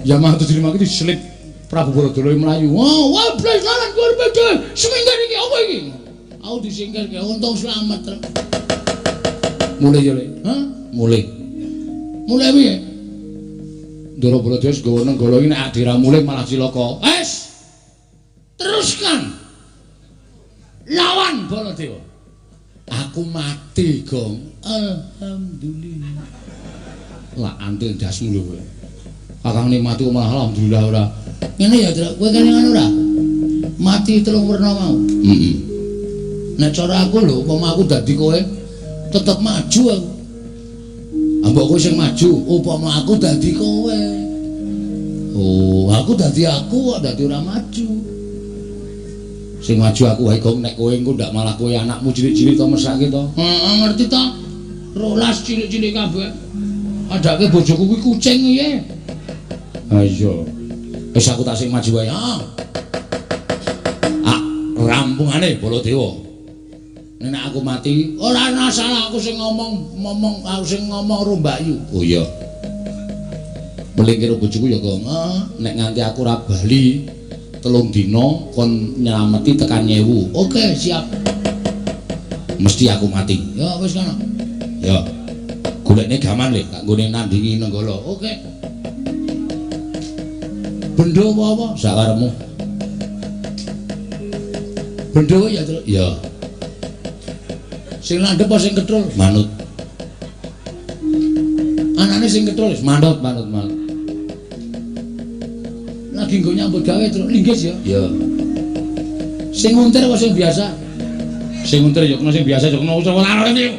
Yamaha 75 iki diselip Prabu Baladewa mlayu. Wah, blas lalan kuwi bedhe. Seminggar iki apa iki? Aku disingkirke untung slamet. Mulai ya, Le. Hah? Mulai. Mulai piye? Ndara Baladewa nggawa Nenggala iki nek dira mulih malah cilaka. Teruskan. Lawan Baladewa. Aku mati, Gong. Alhamdulillah. Lah antil dasmu lho kowe. Kakang nikmati malah alhamdulillah ora. Ngene ya, Tru. Kowe kene ngono ora? Mati telung werna mau. Heeh. Nek cara aku lho, upama aku dadi kowe tetep maju aku. Ambok kowe sing maju, upama aku dadi kowe. Oh, aku dadi aku kok dadi ora maju. Sing maju aku wae Gong, nek kowe engko ndak malah kowe anakmu cilik-cilik to mesake to. Heeh, ngerti to? 12 cilik-cilik kabeh. Adake bojoku kuwi kucing piye? Ha iya. Wis aku tak sing maju wae. Rampungane Baladewa. Nek aku mati, ora ana salah aku sing ngomong aku sing ngomong Rombakyu. Oh iya. Melingkir bojoku ya Gong. Nek nganti aku ora bali 3 dina kon nyelameti tekan Nyewu. Oke, siap. Mesti aku mati. Ya wis kana. Ya. Golekne gaman le, tak nggone nandingi Nenggala. Oke. Bendho apa? Sakarepmu. Bendho ya, Tru. Ya. Sing landhep apa sing kethul? Manut. Anane sing kethul wis manut. Lagi nggo nyambut gawe, Tru. Linggis ya? Ya. Sing muntir apa sing biasa? Sing muntir ya kena sing biasa, ya kena ora ora piye.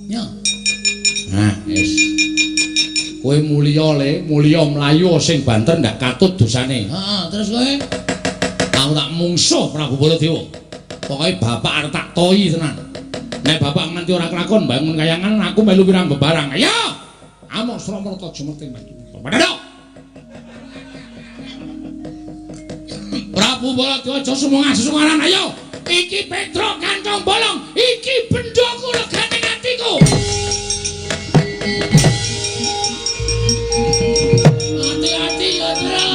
Ya. Nah, wis. Kowe mulya le, mulya mlayu sing banter ndak katut dosane. Heeh, terus kowe Aku tak mungsuh Prabu Baladewa. Pokoke bapak arep tak toyi tenan. Nek bapak nganti ora kelakon bangun kayangan aku melu pirang bebarang. Ayo. Amok Sramrata jumerting mati. Padha. Prabu Baladewa aja sumungah sesungguhan ayo. Iki Petro Kantong Bolong, iki bendhaku legane atiku. Hati-hati ya, Tro.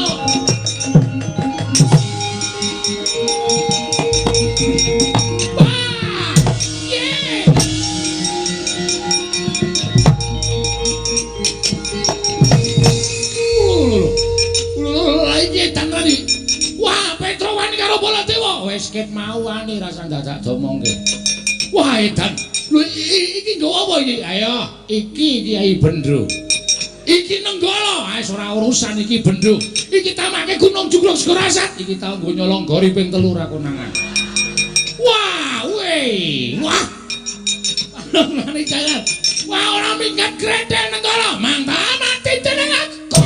Wah, Petro wani karo Baladewa. Wis ket mau wani rasa dadak domongke. Wah, edan. Lho iki nggo apa iki? Ayo, iki Kyai Bendro. Iki Nenggala. Wis ora urusan iki Bendro. Iki tamake Gunung Jugruk Segarasat. Iki tau nggo nyolong gori ping 3 ra konangan. Wah, weh. Wah. Mani jalan. Wah, ora minggat gredel Nenggala. Mantap mati dening aku.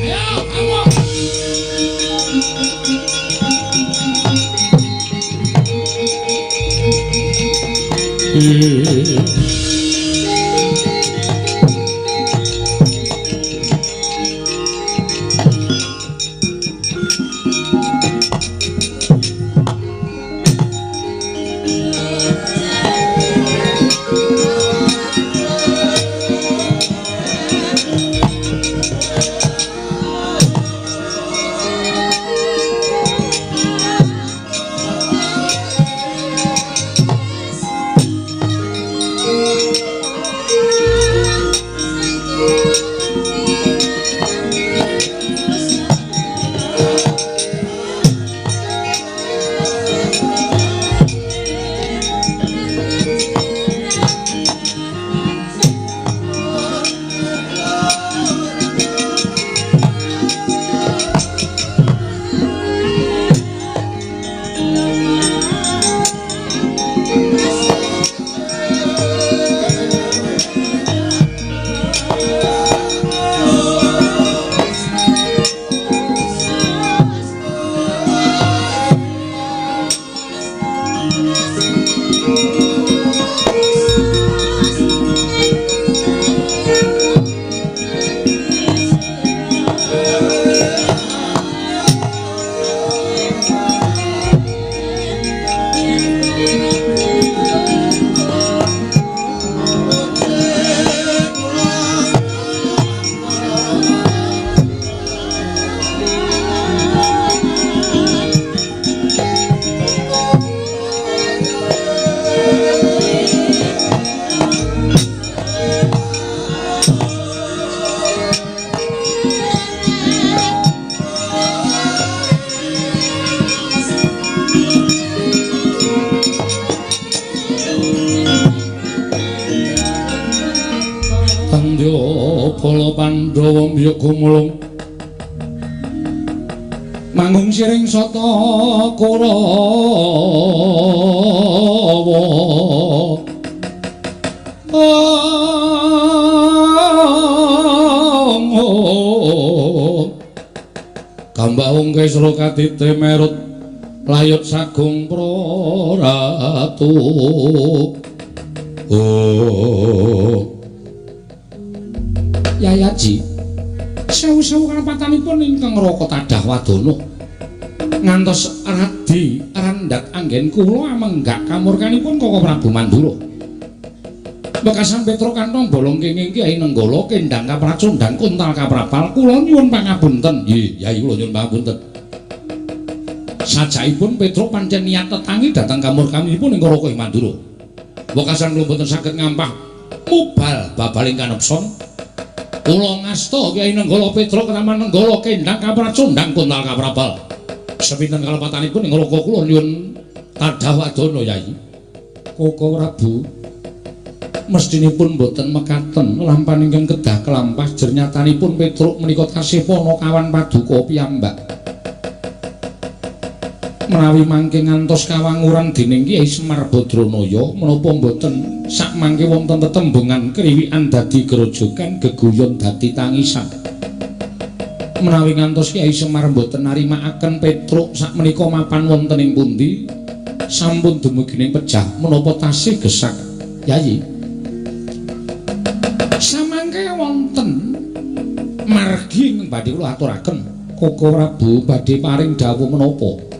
Ayo, kamu. Bala Pandhawa mbiya gumulung manggung siring sata Kurawa Kambak ungke sira katite merut layut sagung praratu Yayaji sewu-sewu kalampatanipun ingkang Raka Tadah Wadana ngantos radi randhat anggen kula amenggak kamurkanipun Koko Prabu Mandura Bekasan Petro Kantong Bolong kenging Kyai Nenggala kendang kapracundang kuntal kaprapal kula nyuwun pangapunten nggih Yai kula nyuwun pangapunten sajaipun Petro pancen niat tetangi dhateng kamurkanipun ingkang Raka Mandura Bekasan kula boten saged ngampah mubal babaling kanepson kula ngasta Kyai Nenggala Petro Ketaman Nenggala kendang kapracundang kuntal kaprapal. Sepinten kalepatanipun ing Raka kula nyuwun Tadah Wadana Yai. Koko Prabu mestinipun boten mekaten lampan ingkang kedah kelampah jernyatanipun Petruk menika tasih pana kawan paduka piyambak. Menawi mangke ngantos kawanguran dening Kyai Semar Badranaya menapa mboten sak mangke wonten tetembungan kriwikan dadi grojogan geguyon dadi tangisan. Menawi ngantos Kyai Semar mboten narimakaken Petruk sakmenika mapan wonten ing pundi sampun dumugining pejah menapa tasih gesak Yayi. Samangke wonten margi ing badhe kula aturaken Koko Prabu badhe paring dawuh menapa.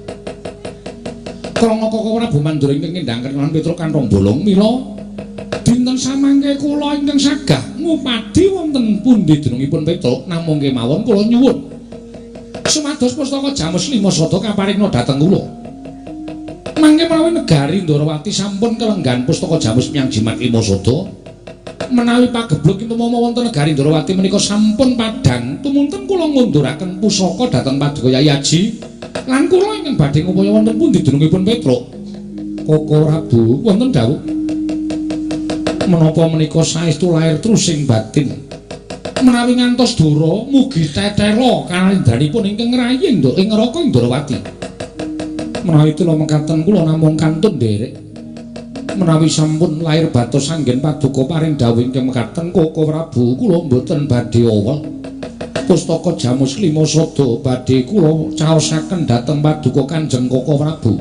Krana Koko Prabu Mandura ingkang ngendhangaken lan Petruk kantong bolong mila dinten samangke kula ingkang sagah ngupadi wonten pundi denungipun Petruk namung kemawon kula nyuwun sumados pustaka Jamus Lima Sada kaparingna dhateng kula. Mangke menawi negari Ndarawati sampun kelenggan pustaka Jamus Myang Jimat Lima Sada menawi pagebluk intumama wonten negari Ndarawati menika sampun padhang tumunten kula ngunduraken pusaka dhateng Paduka Yayi Aji lan kula ingkang badhe ngupaya wonten pundi denungipun Petruk. Koko Prabu wonten dawuh menapa menika saestu lair trusing batin menawi ngantos Dara mugi tetela kalindanipun ingkang ngrayi ing neraka Ndarawati. Menawi kula mekaten kula namung kantun nderek menawi sampun lair batos anggen Paduka paring dawuh ingkang mekaten Koko Prabu kula mboten badhe awel pustaka Jamus Lima Sada badhe kula caosaken dhateng Paduka Kanjeng Koko Prabu.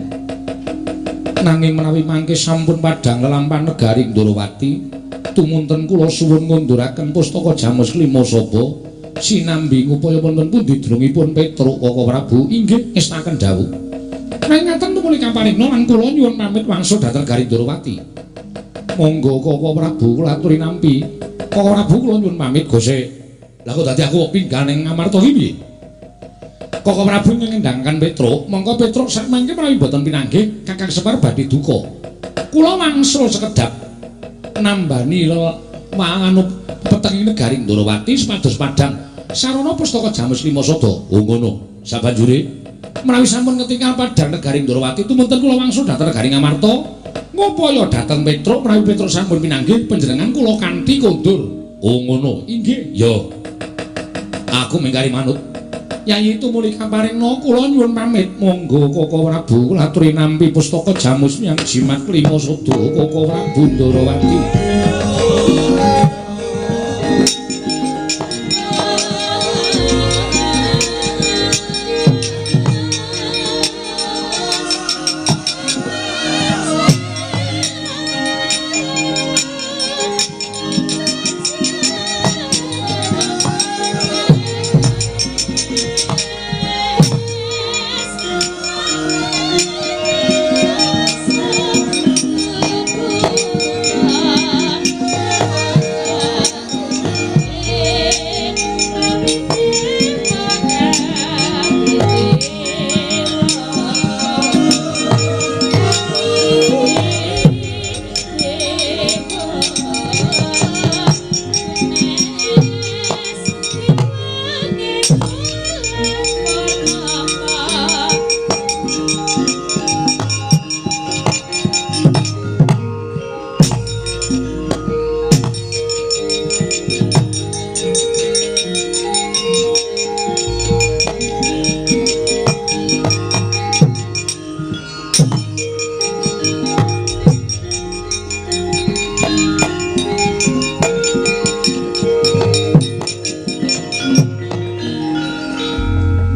Nanging menawi mangke sampun padhang lelampahan negari Ndarawati tumunten kula suwun ngunduraken pustaka Jamus Lima Sada sinambi ngupaya wonten pundi denungipun Petruk Koko Prabu inggih ngestaken dawuh. Nanging ngaten tumuli kaparingna lan kula nyuwun pamit wangsul dhateng negari Ndarawati. Monggo Koko Prabu kula aturi nampi. Koko Prabu kula nyuwun pamit Gose. Lah kok dadi aku pingganing Amarta iki piye? Koko Prabu ngendhangaken Petruk, mongko Petruk sak mangke menawi boten pinanggih Kakang Semar badhe duka. Kula wangsul sekedhap nambani anu petenging negari Ndarawati supados padhang sarana pustaka Jamus Lima Sada. Oh ngono. Sabanjure menawi sampun ketingal padhang negari Ndarawati tumunten kula wangsul dhateng negari Ngamarta ngupaya dhateng Petruk menawi Petruk sampun pinanggih panjenengan kula kanthi kondur. Oh ngono. Inggih. Ya. Aku mengkari manut. Yayi tumuli kaparingna kula nyuwun pamit. Monggo Koko Prabu kula aturi nampi pustaka Jamus Myang Jimat Lima Sada Koko Prabu Ndarawati.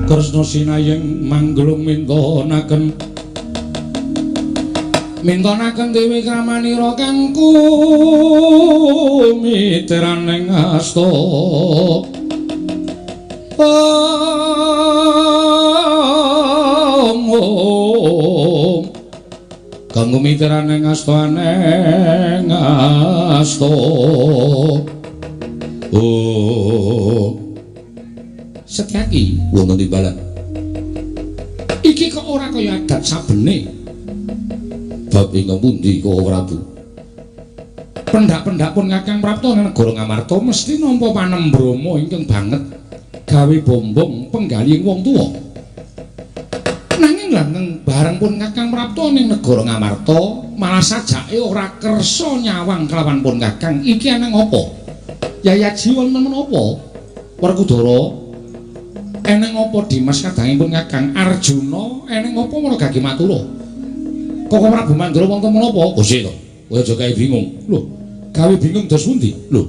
Kresna sinayeng manglung mintonaken Dewi Kramanira kang kumitiraning asta kang kumitiraning astaning asta Setyaki wonten timbalan. Iki kok ora kaya adat sabene. Bab ing pundi Koko Prabu? Pendak-pendak pun Kakang Prapta ing negara Ngamarta mesti nampa panembrama ingkang banget gawe bombong penggali wong tuwa. Nanging langgeng bareng pun Kakang Prapta ning negara Ngamarta malah sajake ora kersa nyawang kelawan pun Kakang. Iki aneng apa? Yayi Aji wonten menapa? Werkudara Eneng apa Dimas kadangipun Kakang Arjuna eneng apa Maragagi matura? Kok Prabu Mandura wonten menapa? Gusti to. Kowe aja gawe bingung. Lho, gawe bingung dos pundi? Lho.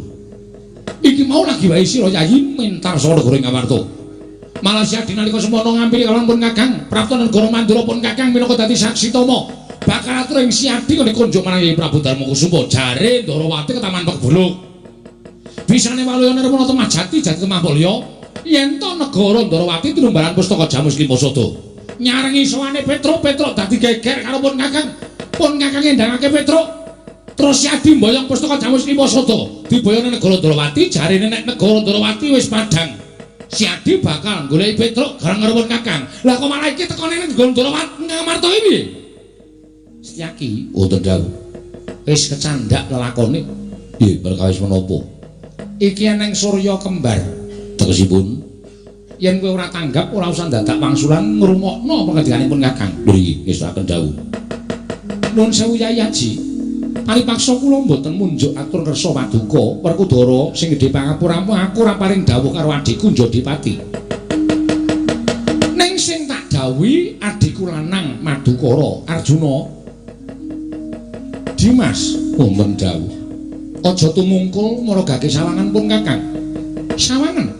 Iki mau lagi wae sira Yayi mentar saka negara Ngamarta. Malah siadi nalika semono ngampili kalawan pun Kakang Prapta Negara Mandura pun Kakang minangka dadi saksi tama. Bakal atur ing siadi kene kunjuk marang Yayi Prabu Darmakusuma jare Ndarawati ke Taman Pekbuluk. Bisane waluyane remono Temajati jati Temampulya. Yen to negara Ndarawati tinumbaran pustaka Jamus Limasada. Nyarengi sowane Petruk dadi geger karo pun Kakang. Pun Kakang endhangake Petruk. Terus siadi mboyong pustaka Jamus Limasada. Diboyone negara Ndarawati jarene nek negara Ndarawati wis padhang. Siadi bakal goleki Petruk gareng karo pun Kakang. Lah kok malah iki tekone ning negara Ndarawati Ngamarta iki piye? Setyaki wonten dawuh. Wis kecandak lelakone. Nggih, perkawis menapa? Iki eneng Surya kembar. Tegesipun yen kowe ora tanggap ora usah dadak wangsulan ngrungokno pengendikanipun Kakang. Lho iki wis akan dawuh. Nuwun sewu Yayi Haji. Paripaksa kula mboten munjuk atur kersa paduka Werkudara sing gedhe pangapuramu aku ora paring dawuh karo adikku Njodipati. Ning sing tak dawuhi adikku lanang Madukara Arjuna. Dimas wonten dawuh. Aja tumungkul maragake sawangan pun Kakang. Sawangan.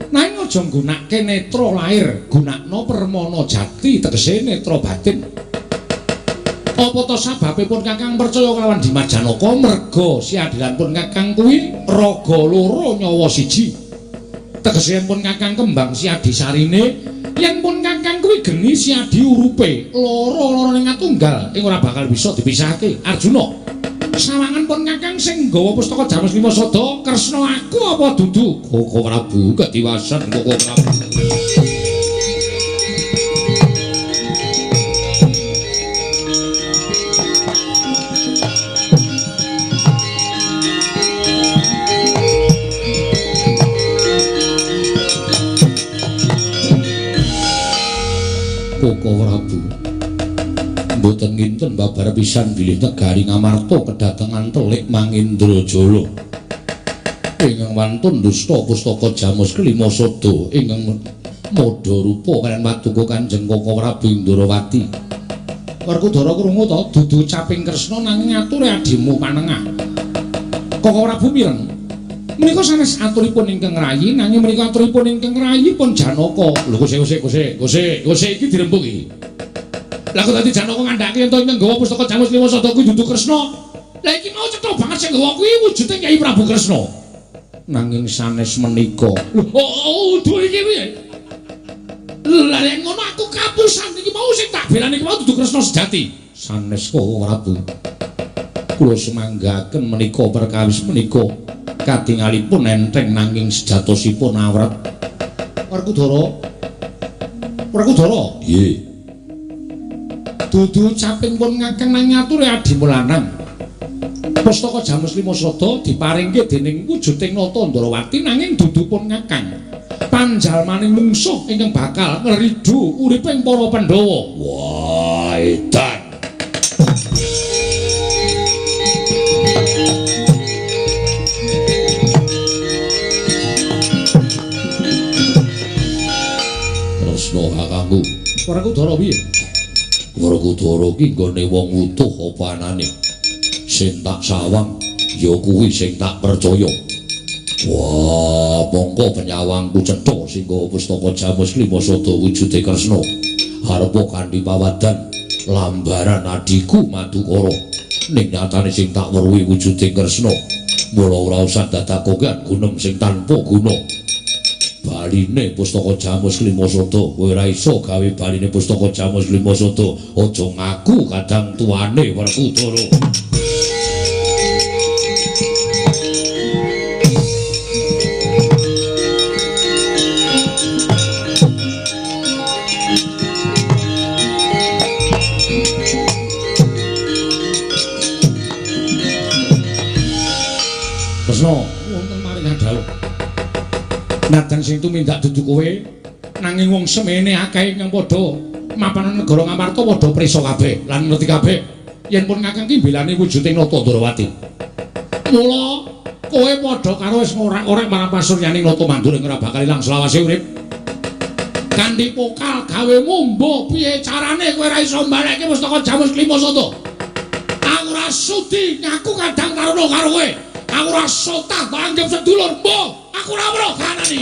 Nanging aja nggunakake netra lair, gunakno permana jati tegese netra batin. Apa to sababipun Kakang percaya kalawan Dimas Janaka merga siadilanipun Kakang kuwi raga loro nyawa siji. Tegese pun Kakang kembang siadi sarine yen pun Kakang kuwi geni siadi urupe loro-lorone ngatunggal ing ora bakal bisa dipisahake. Arjuna sawangan pun Kakang sing nggawa pustaka Jamus Limasada Kresna aku apa dudu? Koko Prabu kadiwasan Koko Prabu. Koko Prabu mboten nginten babar pisan bilih negari Ngamarta kedatengan telik Mangindrajala ingkang wantun dusta pustaka Jamus Limasada ingkang madha rupa kaliyan paduka Kanjeng Koko Prabu Ndarawati. Werkudara krungu to dudu caping Kresna nanging ature adimu panengah. Koko Prabu mireng menika sanes aturipun ingkang rayi nanging menika aturipun ingkang rayi pun Janaka. Lho Gusik iki dirembuk iki. Lah kok dadi Janaka ngandhake ento ingkang nggawa pustaka Jamus Limasada kuwi dudu Kresna. Lah iki mau cetha banget sing nggawa kuwi wujude Kyai Prabu Kresna. Nanging sanes menika. Oh, duh iki piye? Lah yen ngono aku kapusan iki mau sing tak belani iki mau dudu Kresna sejati. Sanes kok Prabu. Kula semanggaken menika perkawis menika katingalipun enteng nanging sejatosipun awrat. Werkudara. Nggih. Dudu caping pun Kakang nang ngature adimu lanang. Pustaka Jamus Limasada diparingke dening wujuding Nata Ndarawati nanging dudu pun Kakang. Panjalmaning mungsuh ingkang bakal ngridu uriping para Pandhawa. Wah, edan. Kresna kakangku. Werkudara piye? Werkudara ki nggone wong utuh apa anane? Sing tak sawang ya kuwi sing tak percaya. Wah, mongko penyawangku cetha sing nggawa pustaka Jamus Limasada wujude Kresna. Arepa kanthi pawadan lambaran adiku Madukara. Ning nyatane sing tak weruhi wujude Kresna. Mula ora usah dadakokan gunem sing tanpa guna. Baline pustaka Jamus Limasada kowe ora iso gawe baline pustaka Jamus Limasada. Aja ngaku kadang tuane Werkudara. Kresna wonten maring dawuh. Nadan sing tumindak dudu kowe nanging wong semene akeh ingkang padha mapan negara Ngamarta padha prisa kabeh lan ngerti kabeh yen pun Kakang ki belani wujuding Nata Ndarawati. Mula kowe padha karo wis ora marang pasuryaning Nata Mandura ora bakal ilang selawase urip. Kanthi pokal gawe mumbo piye carane kowe ora iso mbaleke pustaka Jamus Klimasada. Aku ora sudi ngaku kadang taruna karo kowe. Aku ora sotah tak anggap sedulur. Mbok, aku ora weruh kanani.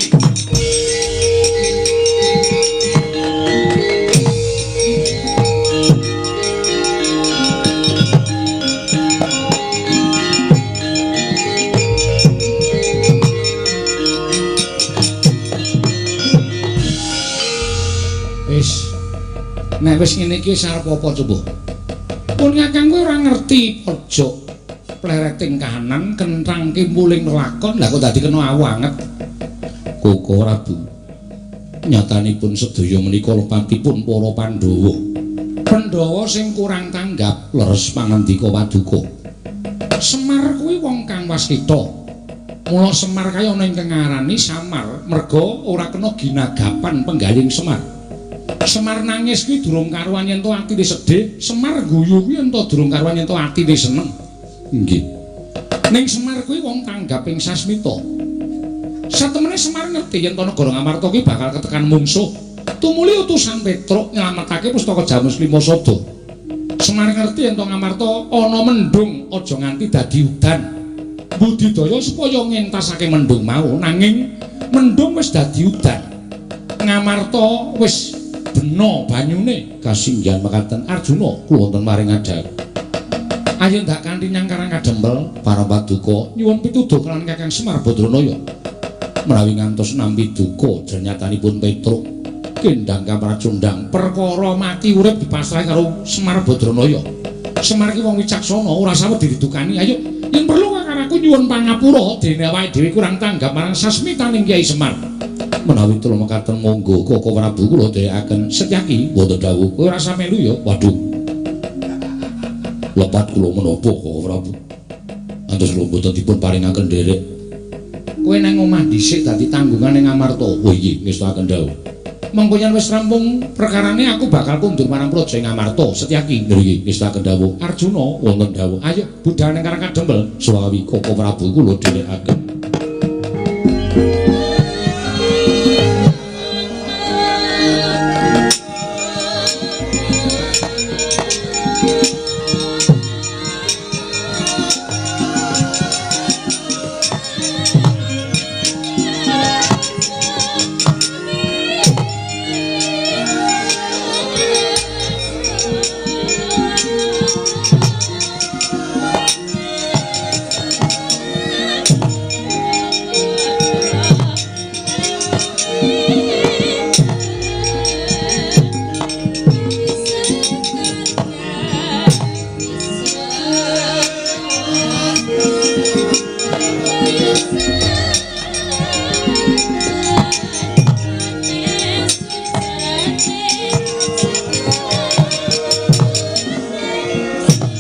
Nek wis ngene iki sarep apa coba? Pun Kakang kowe ora ngerti pojok plereting kahanan kentrangke muling lakon lha kok dadi kena awanget. Koko Prabu. Nyatanipun sedaya menika lepatipun para Pandhawa. Pandhawa sing kurang tanggap leres pangandika Paduka. Semar kuwi wong kang wasita. Mula Semar kaya ana ingkang ngarani samar merga ora kena ginagapan penggaling Semar. Semar nangis kuwi durung karuan yen to atine sedih, Semar guyu kuwi yen to durung karuan yen to atine seneng. Nggih. Ning Semar kuwi wong tanggap ing sasmita. Satemene Semar ngerti yen to negara Ngamarta kuwi bakal ketekan mungsuh. Tumuli utusan Petruk nyelametake pustaka Jamus Klimasada. Semar ngerti yen to Ngamarta ana mendung aja nganti dadi udan. Budidaya supaya ngentasake mendung mau nanging mendung wis dadi udan. Ngamarta wis bena banyune kasinggihan mekaten Arjuna kula wonten maring adhar. Ayo ndak kanthi nyangkarang kadempel para paduka nyuwun pituduh kaliyan Kakang Semar Badranaya. Menawi ngantos nampi duka jernyatanipun Petruk kendang kapracundang perkara mati urip dipasrahi karo Semar Badranaya. Semar ki wong wicaksana ora sawedi didukani. Ayo yen perlu kakaraku nyuwun pangapura dene awake dhewe kurang tanggap marang sasmitaning Kyai Semar. Menawi kula mekaten monggo Koko Prabu kula dherekaken Setyaki wonten dawuh. Kowe ora melu ya? Waduh. Lepat kula menapa Koko Prabu? Antos kula boten dipun paringaken nderek. Kowe nang omah dhisik dadi tanggungan ing Ngamarta. Oh iya, ngestakaken dawuh. Mengko yen wis rampung perkarane aku bakal kundur marang Praja Ngamarta Setyaki. Nggih, ngestakaken dawuh. Arjuna wonten dawuh. Ayo budhal ning karang kadempel. Suwawi Koko Prabu kula dherekaken.